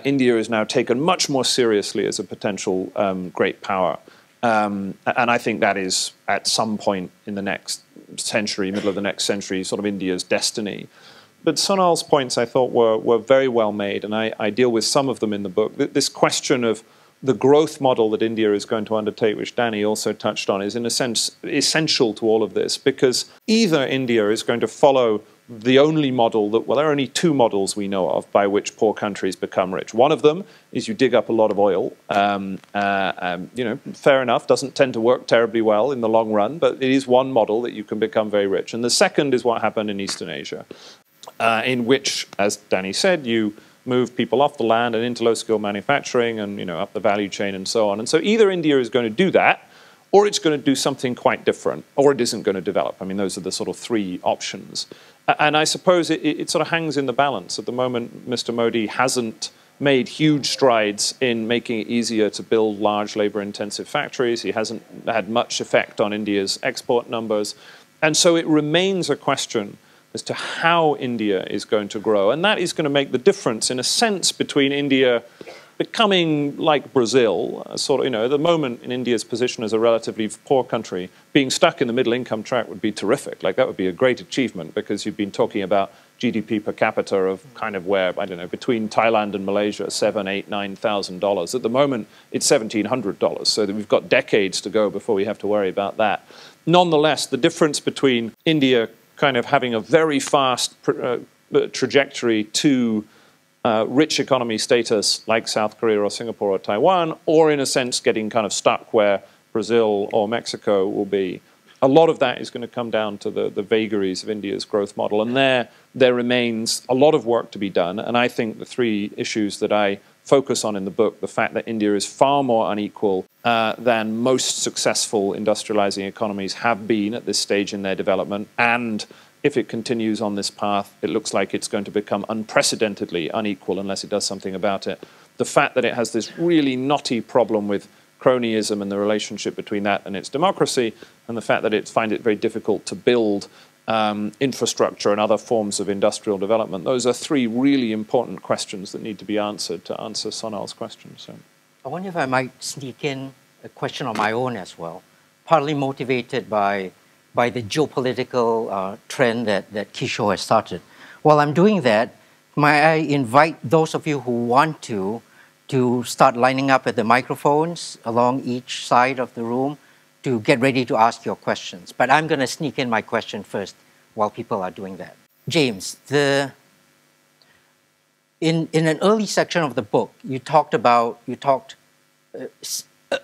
India is now taken much more seriously as a potential great power. And I think that is, at some point in the next century, middle of the next century, sort of India's destiny. But Sonal's points, I thought, were very well made, and I deal with some of them in the book. This question of the growth model that India is going to undertake, which Danny also touched on, is in a sense essential to all of this, because either India is going to follow the only model that, well, there are only two models we know of by which poor countries become rich. One of them is you dig up a lot of oil. You know, fair enough, doesn't tend to work terribly well in the long run, but it is one model that you can become very rich. And the second is what happened in Eastern Asia, in which, as Danny said, you move people off the land and into low-skill manufacturing and, you know, up the value chain and so on. And so either India is going to do that, or it's going to do something quite different, or it isn't going to develop. I mean, those are the sort of three options. And I suppose it sort of hangs in the balance. At the moment, Mr. Modi hasn't made huge strides in making it easier to build large labor-intensive factories. He hasn't had much effect on India's export numbers. And so it remains a question as to how India is going to grow. And that is going to make the difference, in a sense, between India becoming like Brazil, sort of, you know, at the moment in India's position as a relatively poor country, being stuck in the middle income track would be terrific. Like, that would be a great achievement, because you've been talking about GDP per capita of kind of where, I don't know, between Thailand and Malaysia, $7,000, $8,000, $9,000. At the moment, it's $1,700. So that we've got decades to go before we have to worry about that. Nonetheless, the difference between India kind of having a very fast trajectory to rich economy status like South Korea or Singapore or Taiwan, or in a sense getting kind of stuck where Brazil or Mexico will be. A lot of that is going to come down to the vagaries of India's growth model. And there remains a lot of work to be done. And I think the three issues that I focus on in the book, the fact that India is far more unequal than most successful industrializing economies have been at this stage in their development, and if it continues on this path, it looks like it's going to become unprecedentedly unequal unless it does something about it. The fact that it has this really knotty problem with cronyism and the relationship between that and its democracy, and the fact that it finds it very difficult to build infrastructure and other forms of industrial development. Those are three really important questions that need to be answered to answer Sonal's question. So, I wonder if I might sneak in a question on my own as well, partly motivated by the geopolitical trend that Kishore has started. While I'm doing that, may I invite those of you who want to start lining up at the microphones along each side of the room to get ready to ask your questions. But I'm going to sneak in my question first while people are doing that. James, in an early section of the book, you talked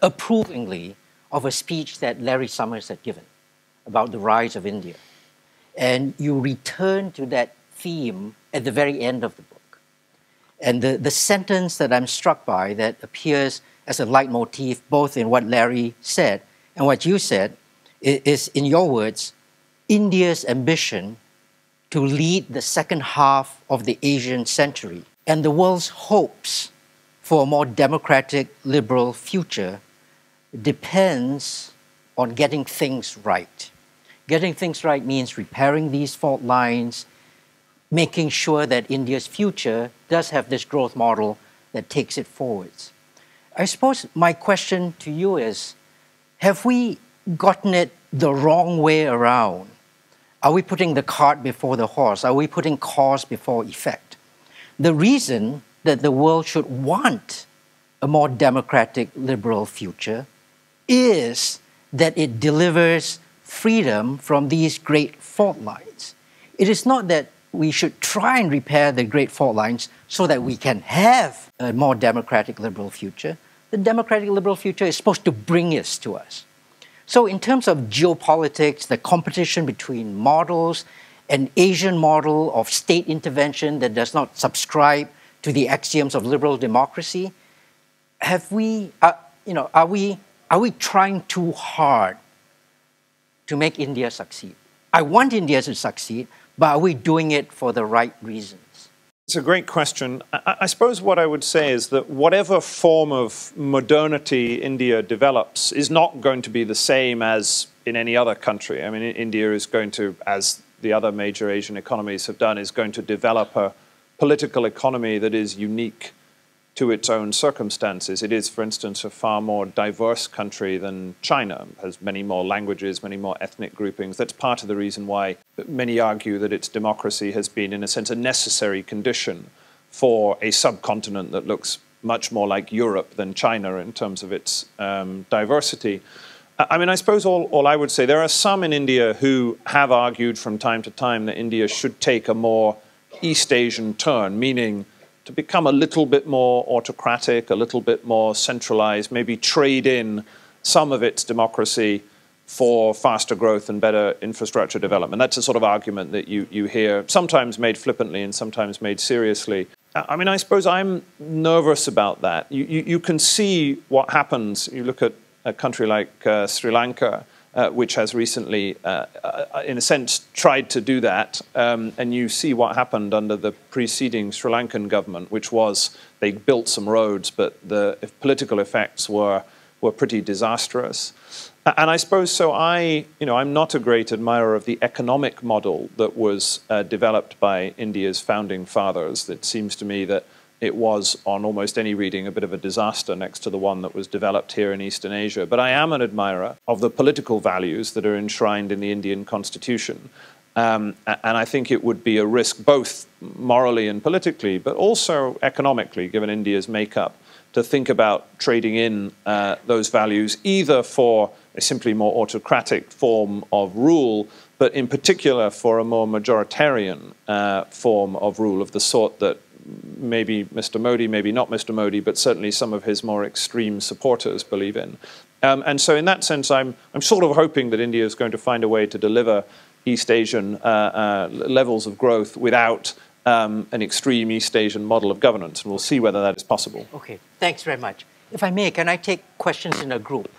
approvingly of a speech that Larry Summers had given about the rise of India. And you return to that theme at the very end of the book. And the sentence that I'm struck by that appears as a leitmotif both in what Larry said and what you said is, in your words, India's ambition to lead the second half of the Asian century and the world's hopes for a more democratic, liberal future depends on getting things right. Getting things right means repairing these fault lines, making sure that India's future does have this growth model that takes it forwards. I suppose my question to you is, have we gotten it the wrong way around? Are we putting the cart before the horse? Are we putting cause before effect? The reason that the world should want a more democratic, liberal future is that it delivers freedom from these great fault lines. It is not that we should try and repair the great fault lines so that we can have a more democratic, liberal future. The democratic, liberal future is supposed to bring this to us. So in terms of geopolitics, the competition between models, an Asian model of state intervention that does not subscribe to the axioms of liberal democracy, are we trying too hard to make India succeed? I want India to succeed, but are we doing it for the right reasons? It's a great question. I suppose what I would say is that whatever form of modernity India develops is not going to be the same as in any other country. I mean, India is going to, as the other major Asian economies have done, is going to develop a political economy that is unique to its own circumstances. It is, for instance, a far more diverse country than China. It has many more languages, many more ethnic groupings. That's part of the reason why many argue that its democracy has been, in a sense, a necessary condition for a subcontinent that looks much more like Europe than China in terms of its diversity. I mean, I suppose all I would say, there are some in India who have argued from time to time that India should take a more East Asian turn, meaning to become a little bit more autocratic, a little bit more centralized, maybe trade in some of its democracy for faster growth and better infrastructure development. That's a sort of argument that you hear, sometimes made flippantly and sometimes made seriously. I mean, I suppose I'm nervous about that. You can see what happens. You look at a country like Sri Lanka, which has recently, in a sense, tried to do that. And you see what happened under the preceding Sri Lankan government, which was they built some roads, but the political effects were pretty disastrous. And I suppose so. I'm not a great admirer of the economic model that was developed by India's founding fathers. It seems to me that it was, on almost any reading, a bit of a disaster next to the one that was developed here in Eastern Asia. But I am an admirer of the political values that are enshrined in the Indian constitution. And I think it would be a risk, both morally and politically, but also economically, given India's makeup, to think about trading in those values, either for a simply more autocratic form of rule, but in particular for a more majoritarian form of rule of the sort that maybe Mr. Modi, maybe not Mr. Modi, but certainly some of his more extreme supporters believe in. And so in that sense, I'm sort of hoping that India is going to find a way to deliver East Asian levels of growth without an extreme East Asian model of governance, and we'll see whether that is possible. Okay, thanks very much. If I may, can I take questions in a group?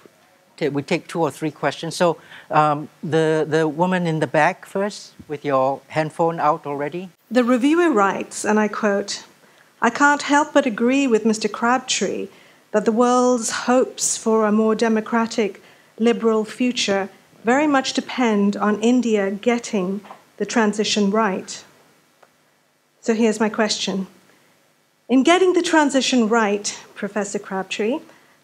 We take 2 or 3 questions. So the woman in the back first, with your handphone out already. The reviewer writes, and I quote, "I can't help but agree with Mr. Crabtree that the world's hopes for a more democratic, liberal future very much depend on India getting the transition right." So here's my question. In getting the transition right, Professor Crabtree,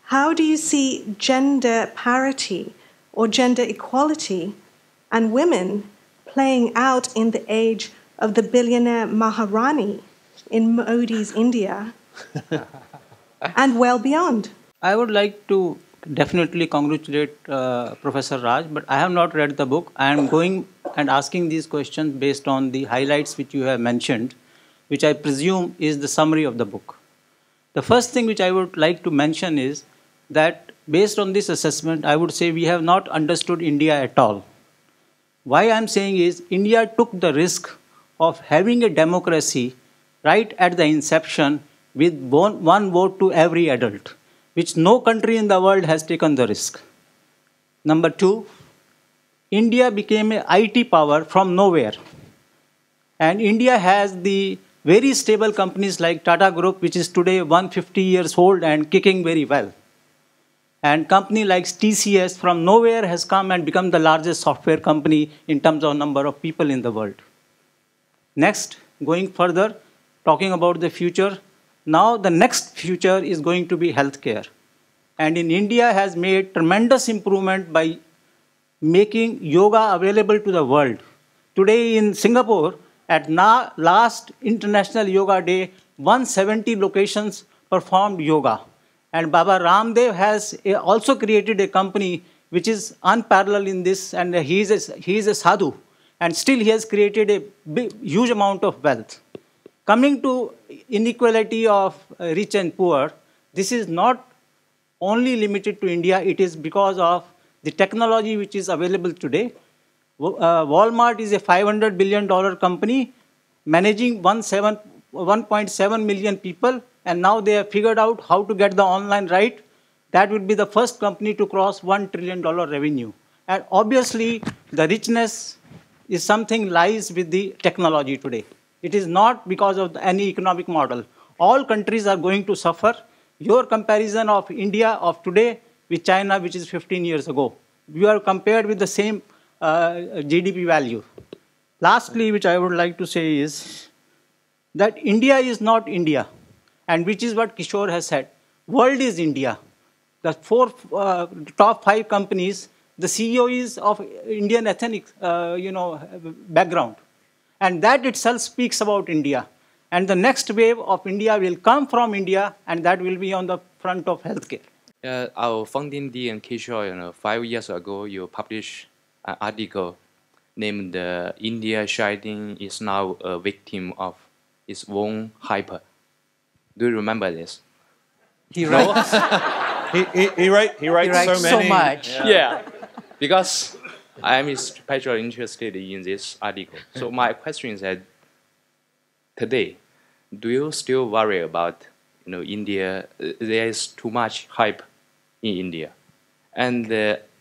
how do you see gender parity or gender equality and women playing out in the age of the billionaire Maharani in Modi's India and well beyond? I would like to definitely congratulate Professor Raj, but I have not read the book. I am going and asking these questions based on the highlights which you have mentioned, which I presume is the summary of the book. The first thing which I would like to mention is that based on this assessment, I would say we have not understood India at all. Why I am saying is India took the risk of having a democracy right at the inception with one vote to every adult, which no country in the world has taken the risk. Number 2, India became an IT power from nowhere. And India has the very stable companies like Tata Group, which is today 150 years old and kicking very well. And company like TCS from nowhere has come and become the largest software company in terms of number of people in the world. Next, going further, talking about the future, now the next future is going to be healthcare. And in India has made tremendous improvement by making yoga available to the world. Today in Singapore, at last International Yoga Day, 170 locations performed yoga. And Baba Ramdev has also created a company which is unparalleled in this, and he is a sadhu. And still he has created a huge amount of wealth. Coming to inequality of rich and poor, this is not only limited to India, it is because of the technology which is available today. Walmart is a $500 billion company managing 1.7 million people, and now they have figured out how to get the online right. That would be the first company to cross $1 trillion revenue. And obviously, the richness is something lies with the technology today. It is not because of any economic model. All countries are going to suffer. Your comparison of India of today with China, which is 15 years ago, you are compared with the same GDP value. Lastly, which I would like to say is that India is not India, and which is what Kishore has said. World is India. The top 5 companies, the CEO is of Indian ethnic background. And that itself speaks about India. And the next wave of India will come from India, and that will be on the front of healthcare. Our founding dean and Kishore, 5 years ago, you published an article named India Shining is now a victim of its own hype. Do you remember this? He writes. He writes so much. Yeah, because I am especially interested in this article. So my question is that today, do you still worry about India? There is too much hype in India, and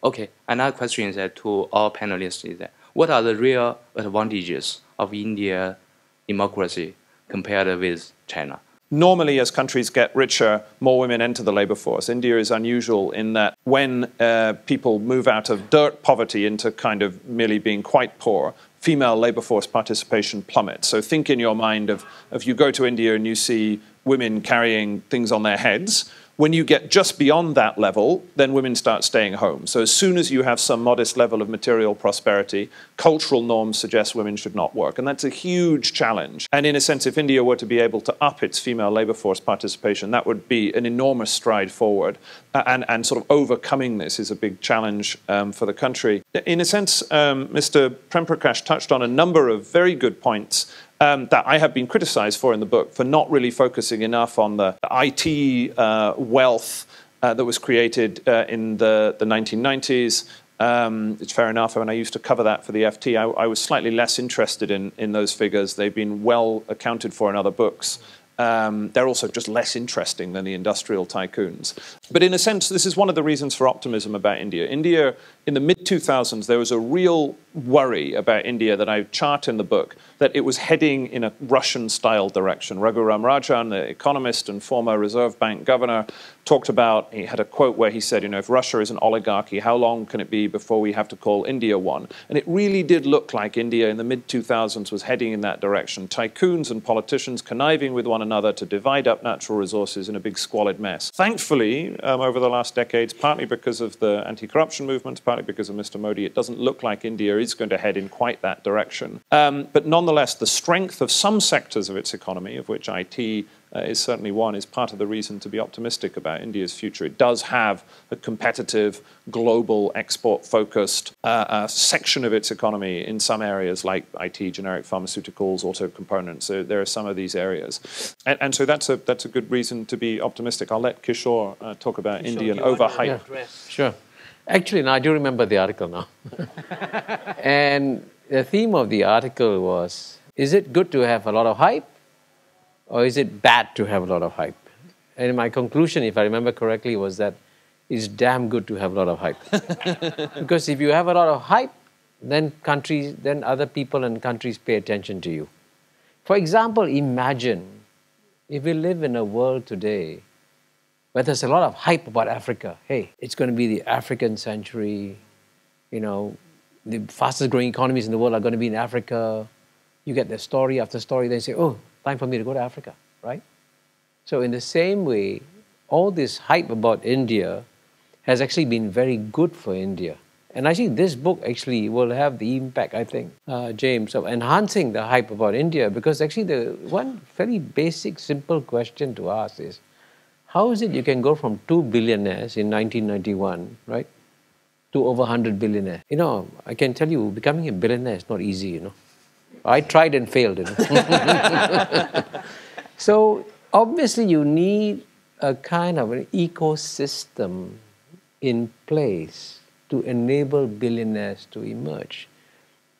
okay. Another question is that to all panelists is that what are the real advantages of India democracy compared with China? Normally, as countries get richer, more women enter the labor force. India is unusual in that when people move out of dirt poverty into kind of merely being quite poor, female labor force participation plummets. So think in your mind of if you go to India and you see women carrying things on their heads. When you get just beyond that level, then women start staying home. So as soon as you have some modest level of material prosperity, cultural norms suggest women should not work. And that's a huge challenge. And in a sense, if India were to be able to up its female labor force participation, that would be an enormous stride forward. And sort of overcoming this is a big challenge for the country. In a sense, Mr. Premprakash touched on a number of very good points that I have been criticized for in the book for not really focusing enough on the IT wealth that was created in the 1990s. It's fair enough. When I used to cover that for the FT, I was slightly less interested in those figures. They've been well accounted for in other books. They're also just less interesting than the industrial tycoons. But in a sense, this is one of the reasons for optimism about India. India, in the mid-2000s, there was a real worry about India that I chart in the book, that it was heading in a Russian-style direction. Raghuram Rajan, the economist and former Reserve Bank governor, talked about, he had a quote where he said, if Russia is an oligarchy, how long can it be before we have to call India one? And it really did look like India in the mid-2000s was heading in that direction. Tycoons and politicians conniving with one another to divide up natural resources in a big squalid mess. Thankfully, over the last decades, partly because of the anti-corruption movement, partly because of Mr. Modi, it doesn't look like India is going to head in quite that direction. But nonetheless, the strength of some sectors of its economy, of which IT is certainly one, is part of the reason to be optimistic about India's future. It does have a competitive, global, export-focused section of its economy in some areas like IT, generic pharmaceuticals, auto components. So there are some of these areas. And so that's a good reason to be optimistic. I'll let Kishore talk about Indian overhype. Yeah, sure. Actually, now I do remember the article now. And the theme of the article was, is it good to have a lot of hype? Or is it bad to have a lot of hype? And my conclusion, if I remember correctly, was that it's damn good to have a lot of hype. Because if you have a lot of hype, then other people and countries pay attention to you. For example, imagine if we live in a world today where there's a lot of hype about Africa. Hey, it's going to be the African century. The fastest growing economies in the world are going to be in Africa. You get the story after story, then you say, oh, time for me to go to Africa, right? So in the same way, all this hype about India has actually been very good for India. And I think this book actually will have the impact, I think, James, of enhancing the hype about India, because actually the one very basic, simple question to ask is, how is it you can go from 2 billionaires in 1991, right, to over 100 billionaires? I can tell you, becoming a billionaire is not easy, I tried and failed, So obviously you need a kind of an ecosystem in place to enable billionaires to emerge.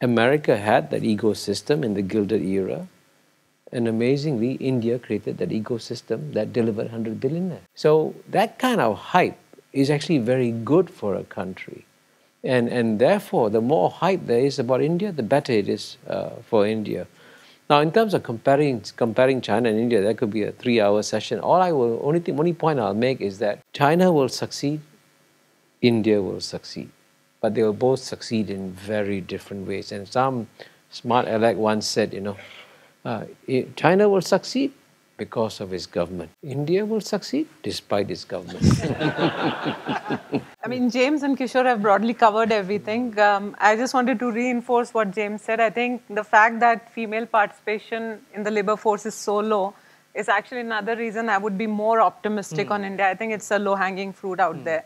America had that ecosystem in the Gilded era, and amazingly, India created that ecosystem that delivered 100 billionaires. So that kind of hype is actually very good for a country. And therefore, the more hype there is about India, the better it is for India. Now, in terms of comparing China and India, that could be a 3-hour session. Only point I'll make is that China will succeed, India will succeed. But they will both succeed in very different ways. And some smart aleck once said, China will succeed because of its government. India will succeed despite its government. I mean, James and Kishore have broadly covered everything. I just wanted to reinforce what James said. I think the fact that female participation in the labor force is so low is actually another reason I would be more optimistic on India. I think it's a low-hanging fruit out there.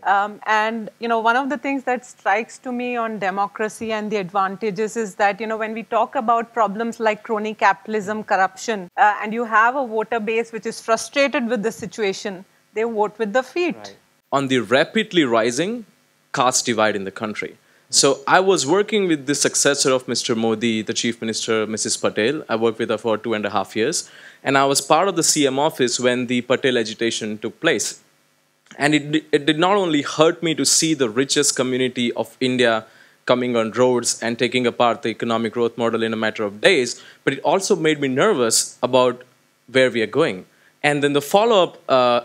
And one of the things that strikes to me on democracy and the advantages is that when we talk about problems like crony capitalism, corruption, and you have a voter base which is frustrated with the situation, they vote with the feet. Right. On the rapidly rising caste divide in the country. So I was working with the successor of Mr. Modi, the Chief Minister, Mrs. Patel. I worked with her for 2.5 years. And I was part of the CM office when the Patel agitation took place. And it did not only hurt me to see the richest community of India coming on roads and taking apart the economic growth model in a matter of days, but it also made me nervous about where we are going. And then the follow-up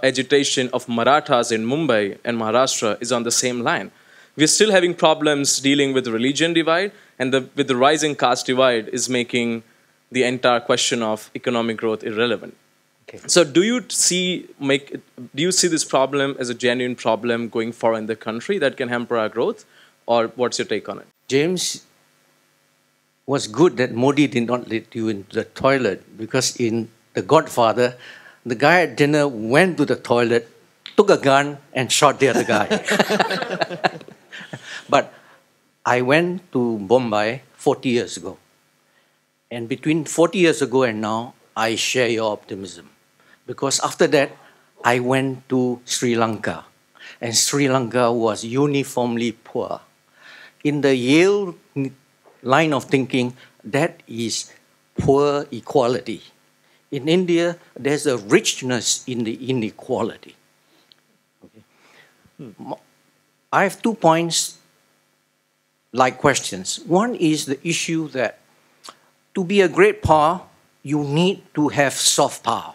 agitation of Marathas in Mumbai and Maharashtra is on the same line. We're still having problems dealing with the religion divide, and with the rising caste divide is making the entire question of economic growth irrelevant. Okay. So do you see this problem as a genuine problem going forward in the country that can hamper our growth, or what's your take on it? James, was good that Modi did not let you into the toilet, because in The Godfather, the guy at dinner went to the toilet, took a gun, and shot the other guy. But I went to Bombay 40 years ago. And between 40 years ago and now, I share your optimism. Because after that, I went to Sri Lanka. And Sri Lanka was uniformly poor. In the Yale line of thinking, that is poor equality. In India, there's a richness in the inequality. Okay. I have 2 points like questions. One is the issue that to be a great power, you need to have soft power.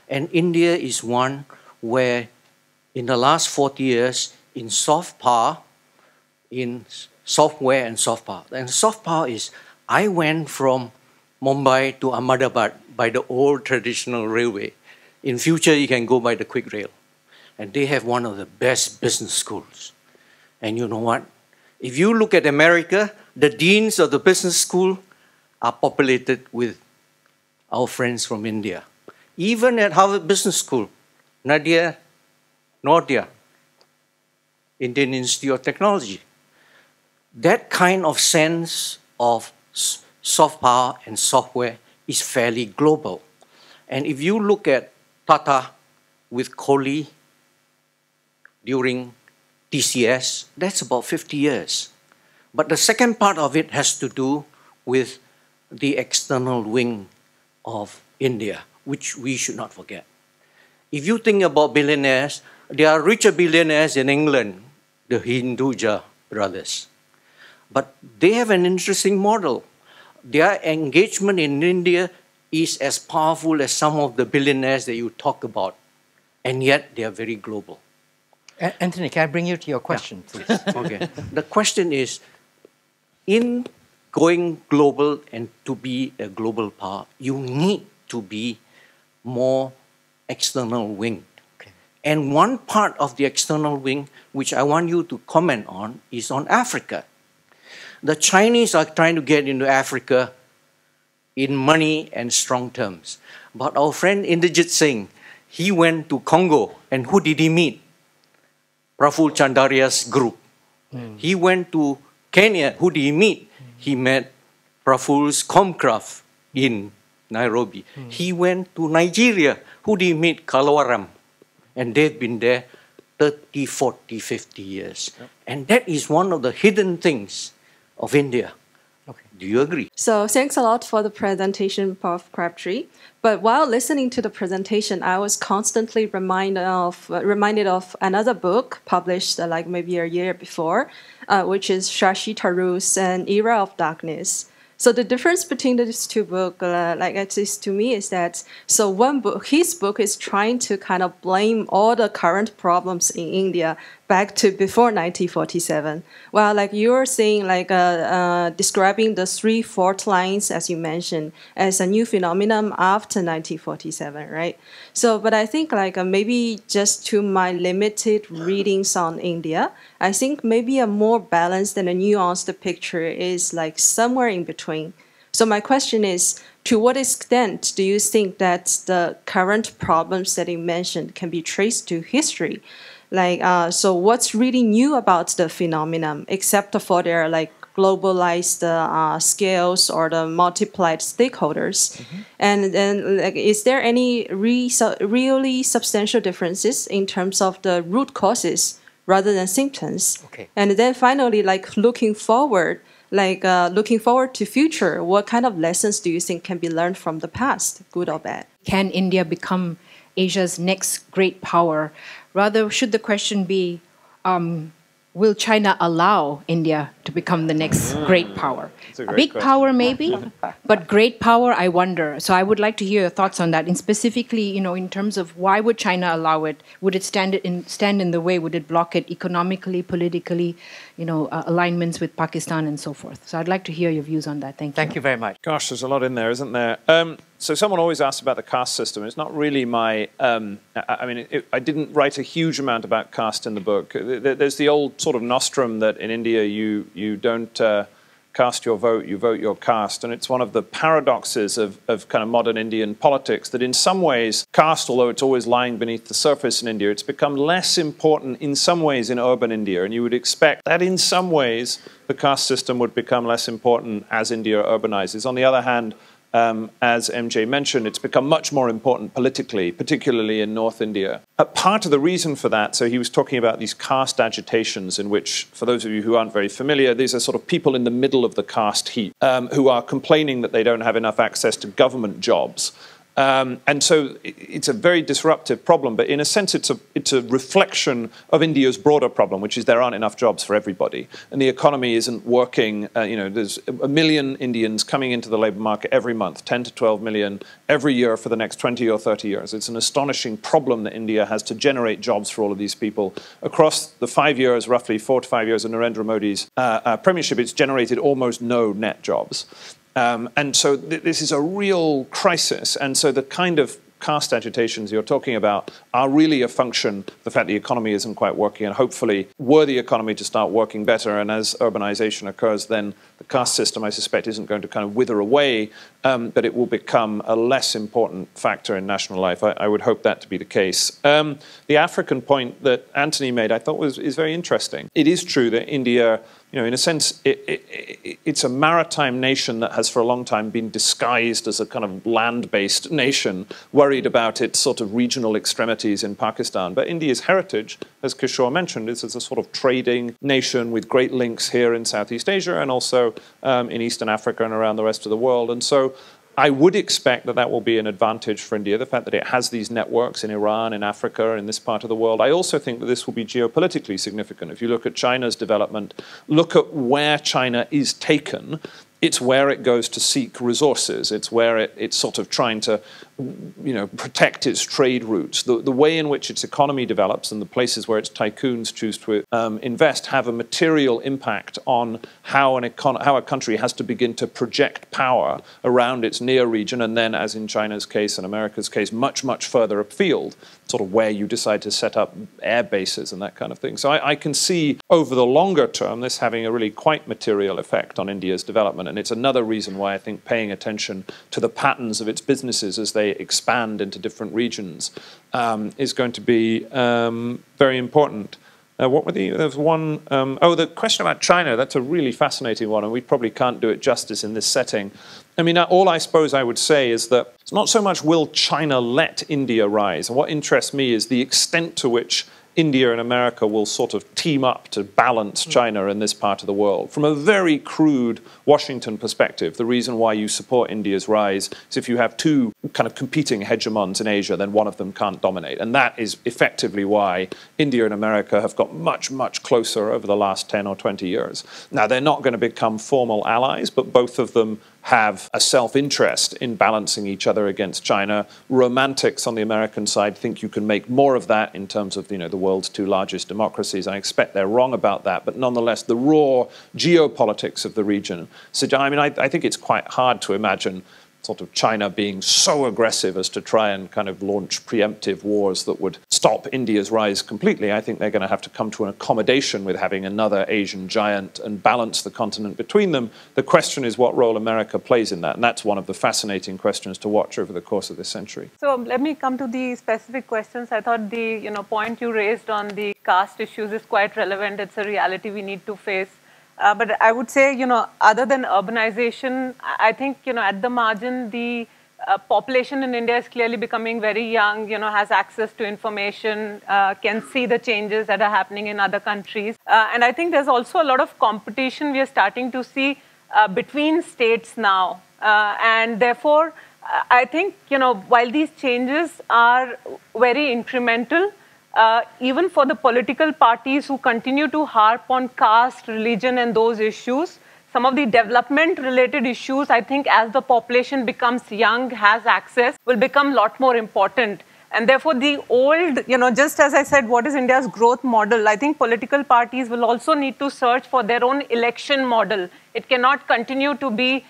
And India is one where in the last 40 years, in soft power, in software and soft power. And soft power is, I went from Mumbai to Ahmedabad by the old traditional railway. In future, you can go by the quick rail. And they have one of the best business schools. And you know what? If you look at America, the deans of the business school are populated with our friends from India. Even at Harvard Business School, Nadia, Indian Institute of Technology. That kind of sense of soft power and software is fairly global. And if you look at Tata with Kohli during TCS, that's about 50 years. But the second part of it has to do with the external wing of India, which we should not forget. If you think about billionaires, there are richer billionaires in England, the Hinduja brothers. But they have an interesting model. Their engagement in India is as powerful as some of the billionaires that you talk about, and yet they are very global. Anthony, can I bring you to your question, please? Okay. The question is, in going global and to be a global power, you need to be more external winged. Okay. And one part of the external wing, which I want you to comment on, is on Africa. The Chinese are trying to get into Africa in money and strong terms. But our friend Inderjit Singh, he went to Congo, and who did he meet? Praful Chandaria's group. He went to Kenya, who did he meet? He met Praful's Comcraft in Nairobi. He went to Nigeria, who did he meet? Kalawaram. And they've been there 30, 40, 50 years. Yep. And that is one of the hidden things of India. Okay. Do you agree? So thanks a lot for the presentation, Prof. Crabtree. But while listening to the presentation, I was constantly reminded of another book published like maybe a year before, which is Shashi Tharoor's An Era of Darkness. So the difference between these two books, like it is to me, is that so one book, his book is trying to kind of blame all the current problems in India back to before 1947. While like you're saying, like describing the 3 fault lines, as you mentioned, as a new phenomenon after 1947, right? So, but I think like maybe just to my limited readings on India, I think maybe a more balanced and a nuanced picture is like somewhere in between. So my question is, to what extent do you think that the current problems that you mentioned can be traced to history? Like, so what's really new about the phenomenon, except for their like globalized scales or the multiplied stakeholders? And then, like, is there any really substantial differences in terms of the root causes rather than symptoms? Okay. And then finally, like looking forward to future, what kind of lessons do you think can be learned from the past, good or bad? Can India become Asia's next great power? Rather, should the question be, will China allow India to become the next great power? A big question. power, maybe, but great power, I wonder. So I would like to hear your thoughts on that. And specifically, in terms of why would China allow it? Would it stand in the way? Would it block it economically, politically, alignments with Pakistan and so forth? So I'd like to hear your views on that. Thank you. Thank you very much. Gosh, there's a lot in there, isn't there? So someone always asks about the caste system. It's not really my... I didn't write a huge amount about caste in the book. There's the old sort of nostrum that in India you don't cast your vote, you vote your caste. And it's one of the paradoxes of kind of modern Indian politics that in some ways, caste, although it's always lying beneath the surface in India, it's become less important in some ways in urban India. And you would expect that in some ways the caste system would become less important as India urbanizes. On the other hand, as MJ mentioned, it's become much more important politically, particularly in North India. Part of the reason for that, so he was talking about these caste agitations in which, for those of you who aren't very familiar, these are sort of people in the middle of the caste heap who are complaining that they don't have enough access to government jobs. And so it's a very disruptive problem, but in a sense it's a reflection of India's broader problem, which is there aren't enough jobs for everybody. And the economy isn't working. There's 1 million Indians coming into the labor market every month, 10 to 12 million every year for the next 20 or 30 years. It's an astonishing problem that India has to generate jobs for all of these people. Across the 5 years, roughly 4 to 5 years of Narendra Modi's premiership, it's generated almost no net jobs. And so this is a real crisis. And so the kind of caste agitations you're talking about are really a function of the fact the economy isn't quite working. And hopefully, were the economy to start working better, and as urbanization occurs, then the caste system, I suspect, isn't going to kind of wither away, but it will become a less important factor in national life. I would hope that to be the case. The African point that Anthony made, I thought is very interesting. It is true that India, in a sense, it's a maritime nation that has for a long time been disguised as a kind of land-based nation, worried about its sort of regional extremities in Pakistan. But India's heritage, as Kishore mentioned, is as a sort of trading nation with great links here in Southeast Asia and also in Eastern Africa and around the rest of the world. And so I would expect that that will be an advantage for India, the fact that it has these networks in Iran, in Africa, in this part of the world. I also think that this will be geopolitically significant. If you look at China's development, look at where China is taken. It's where it goes to seek resources. It's where it's sort of trying to, protect its trade routes. The way in which its economy develops and the places where its tycoons choose to invest have a material impact on how a country has to begin to project power around its near region, and then, as in China's case and America's case, much, much further afield, sort of where you decide to set up air bases and that kind of thing. So I can see over the longer term this having a really quite material effect on India's development. And it's another reason why I think paying attention to the patterns of its businesses as they expand into different regions is going to be very important. What were there was one, the question about China, that's a really fascinating one, and we probably can't do it justice in this setting. I mean, all I suppose I would say is that it's not so much will China let India rise. And what interests me is the extent to which India and America will sort of team up to balance China in this part of the world. From a very crude Washington perspective, the reason why you support India's rise is if you have two kind of competing hegemons in Asia, then one of them can't dominate. And that is effectively why India and America have got much, much closer over the last 10 or 20 years. Now, they're not going to become formal allies, but both of them have a self-interest in balancing each other against China. Romantics on the American side think you can make more of that in terms of the world's two largest democracies. I expect they're wrong about that, but nonetheless, the raw geopolitics of the region. So, I mean, I think it's quite hard to imagine sort of China being so aggressive as to try and kind of launch preemptive wars that would stop India's rise completely. I think they're going to have to come to an accommodation with having another Asian giant and balance the continent between them. The question is what role America plays in that, and that's one of the fascinating questions to watch over the course of this century. So let me come to the specific questions. I thought the point you raised on the caste issues is quite relevant. It's a reality we need to face. But I would say, other than urbanization, I think, at the margin, the population in India is clearly becoming very young, has access to information, can see the changes that are happening in other countries. And I think there's also a lot of competition we are starting to see between states now. And therefore, I think, while these changes are very incremental, even for the political parties who continue to harp on caste, religion, and those issues, some of the development-related issues, I think as the population becomes young, has access, will become a lot more important. And therefore, the old, just as I said, what is India's growth model? I think political parties will also need to search for their own election model. It cannot continue to be,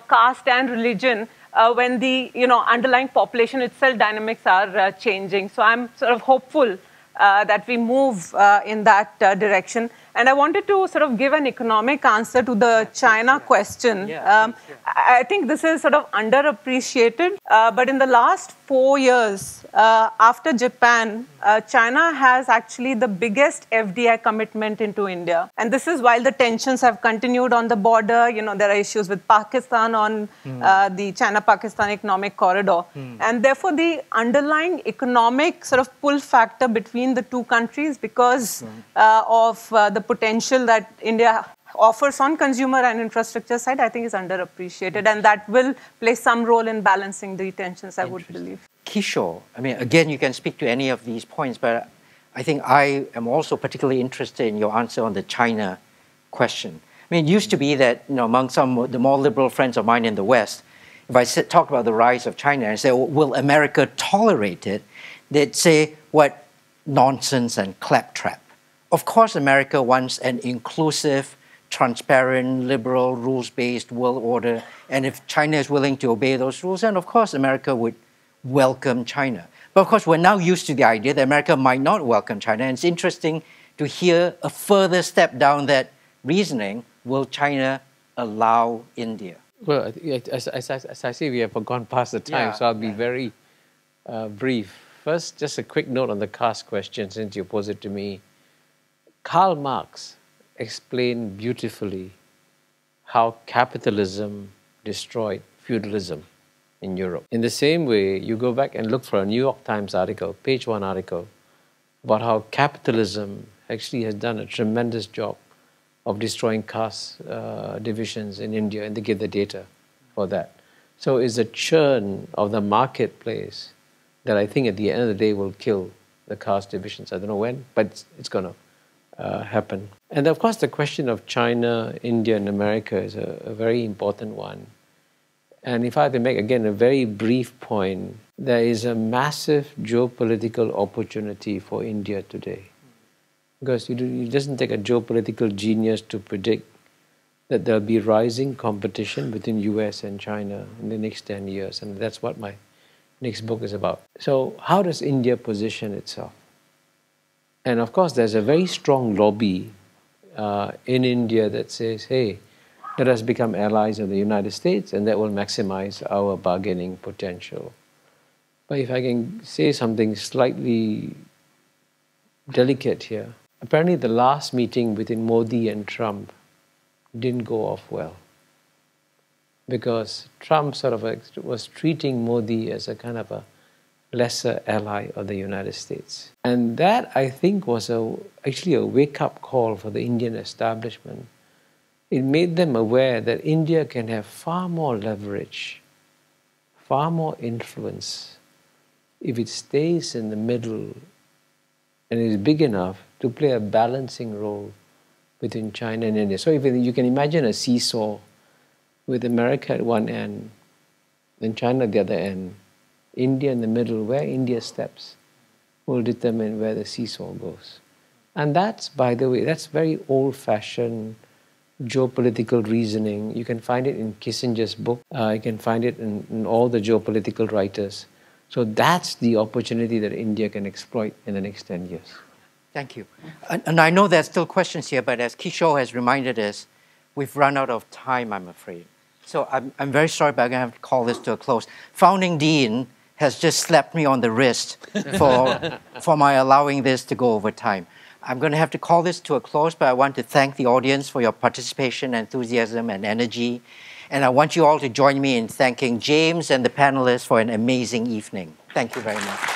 caste and religion when the, underlying population itself dynamics are changing. So I'm sort of hopeful that we move in that direction. And I wanted to sort of give an economic answer to the China question. I think this is sort of underappreciated, but in the last 4 years, after Japan, China has actually the biggest FDI commitment into India. And this is while the tensions have continued on the border. There are issues with Pakistan on the China-Pakistan economic corridor. And therefore, the underlying economic sort of pull factor between the two countries, because of the potential that India offers on consumer and infrastructure side, I think is underappreciated. And that will play some role in balancing the tensions, I would believe. Kishore, I mean, again, you can speak to any of these points, but I think I am also particularly interested in your answer on the China question. I mean, it used to be that, among some of the more liberal friends of mine in the West, if I talk about the rise of China and say, well, will America tolerate it? They'd say, what nonsense and claptrap. Of course, America wants an inclusive, transparent, liberal, rules-based world order. And if China is willing to obey those rules, then of course America would welcome China. But of course, we're now used to the idea that America might not welcome China. And it's interesting to hear a further step down that reasoning. Will China allow India? Well, as I say, we have gone past the time, so I'll be very brief. First, just a quick note on the caste question, since you posed it to me. Karl Marx explained beautifully how capitalism destroyed feudalism in Europe. In the same way, you go back and look for a New York Times article, page 1 article, about how capitalism actually has done a tremendous job of destroying caste divisions in India, and they give the data for that. So it's a churn of the marketplace that I think at the end of the day will kill the caste divisions. I don't know when, but it's going to happen. And of course, the question of China, India, and America is a very important one. And if I have to make, again, a very brief point, there is a massive geopolitical opportunity for India today. Because it doesn't take a geopolitical genius to predict that there'll be rising competition between US and China in the next 10 years. And that's what my next book is about. So how does India position itself? And of course, there's a very strong lobby in India that says, hey, let us become allies of the United States, and that will maximize our bargaining potential. But if I can say something slightly delicate here, apparently the last meeting between Modi and Trump didn't go off well, because Trump sort of was treating Modi as a kind of a lesser ally of the United States. And that, I think, was actually a wake-up call for the Indian establishment. It made them aware that India can have far more leverage, far more influence, if it stays in the middle and is big enough to play a balancing role between China and India. So if you can imagine a seesaw with America at one end, then China at the other end, India in the middle, where India steps will determine where the seesaw goes. And that's, by the way, that's very old-fashioned, geopolitical reasoning. You can find it in Kissinger's book. You can find it in all the geopolitical writers. So that's the opportunity that India can exploit in the next 10 years. Thank you. And I know there's still questions here, but as Kishore has reminded us, we've run out of time, I'm afraid. So I'm very sorry, but I'm going to have to call this to a close. Founding Dean has just slapped me on the wrist for my allowing this to go over time. I'm going to have to call this to a close, but I want to thank the audience for your participation, enthusiasm, and energy. And I want you all to join me in thanking James and the panelists for an amazing evening. Thank you very much.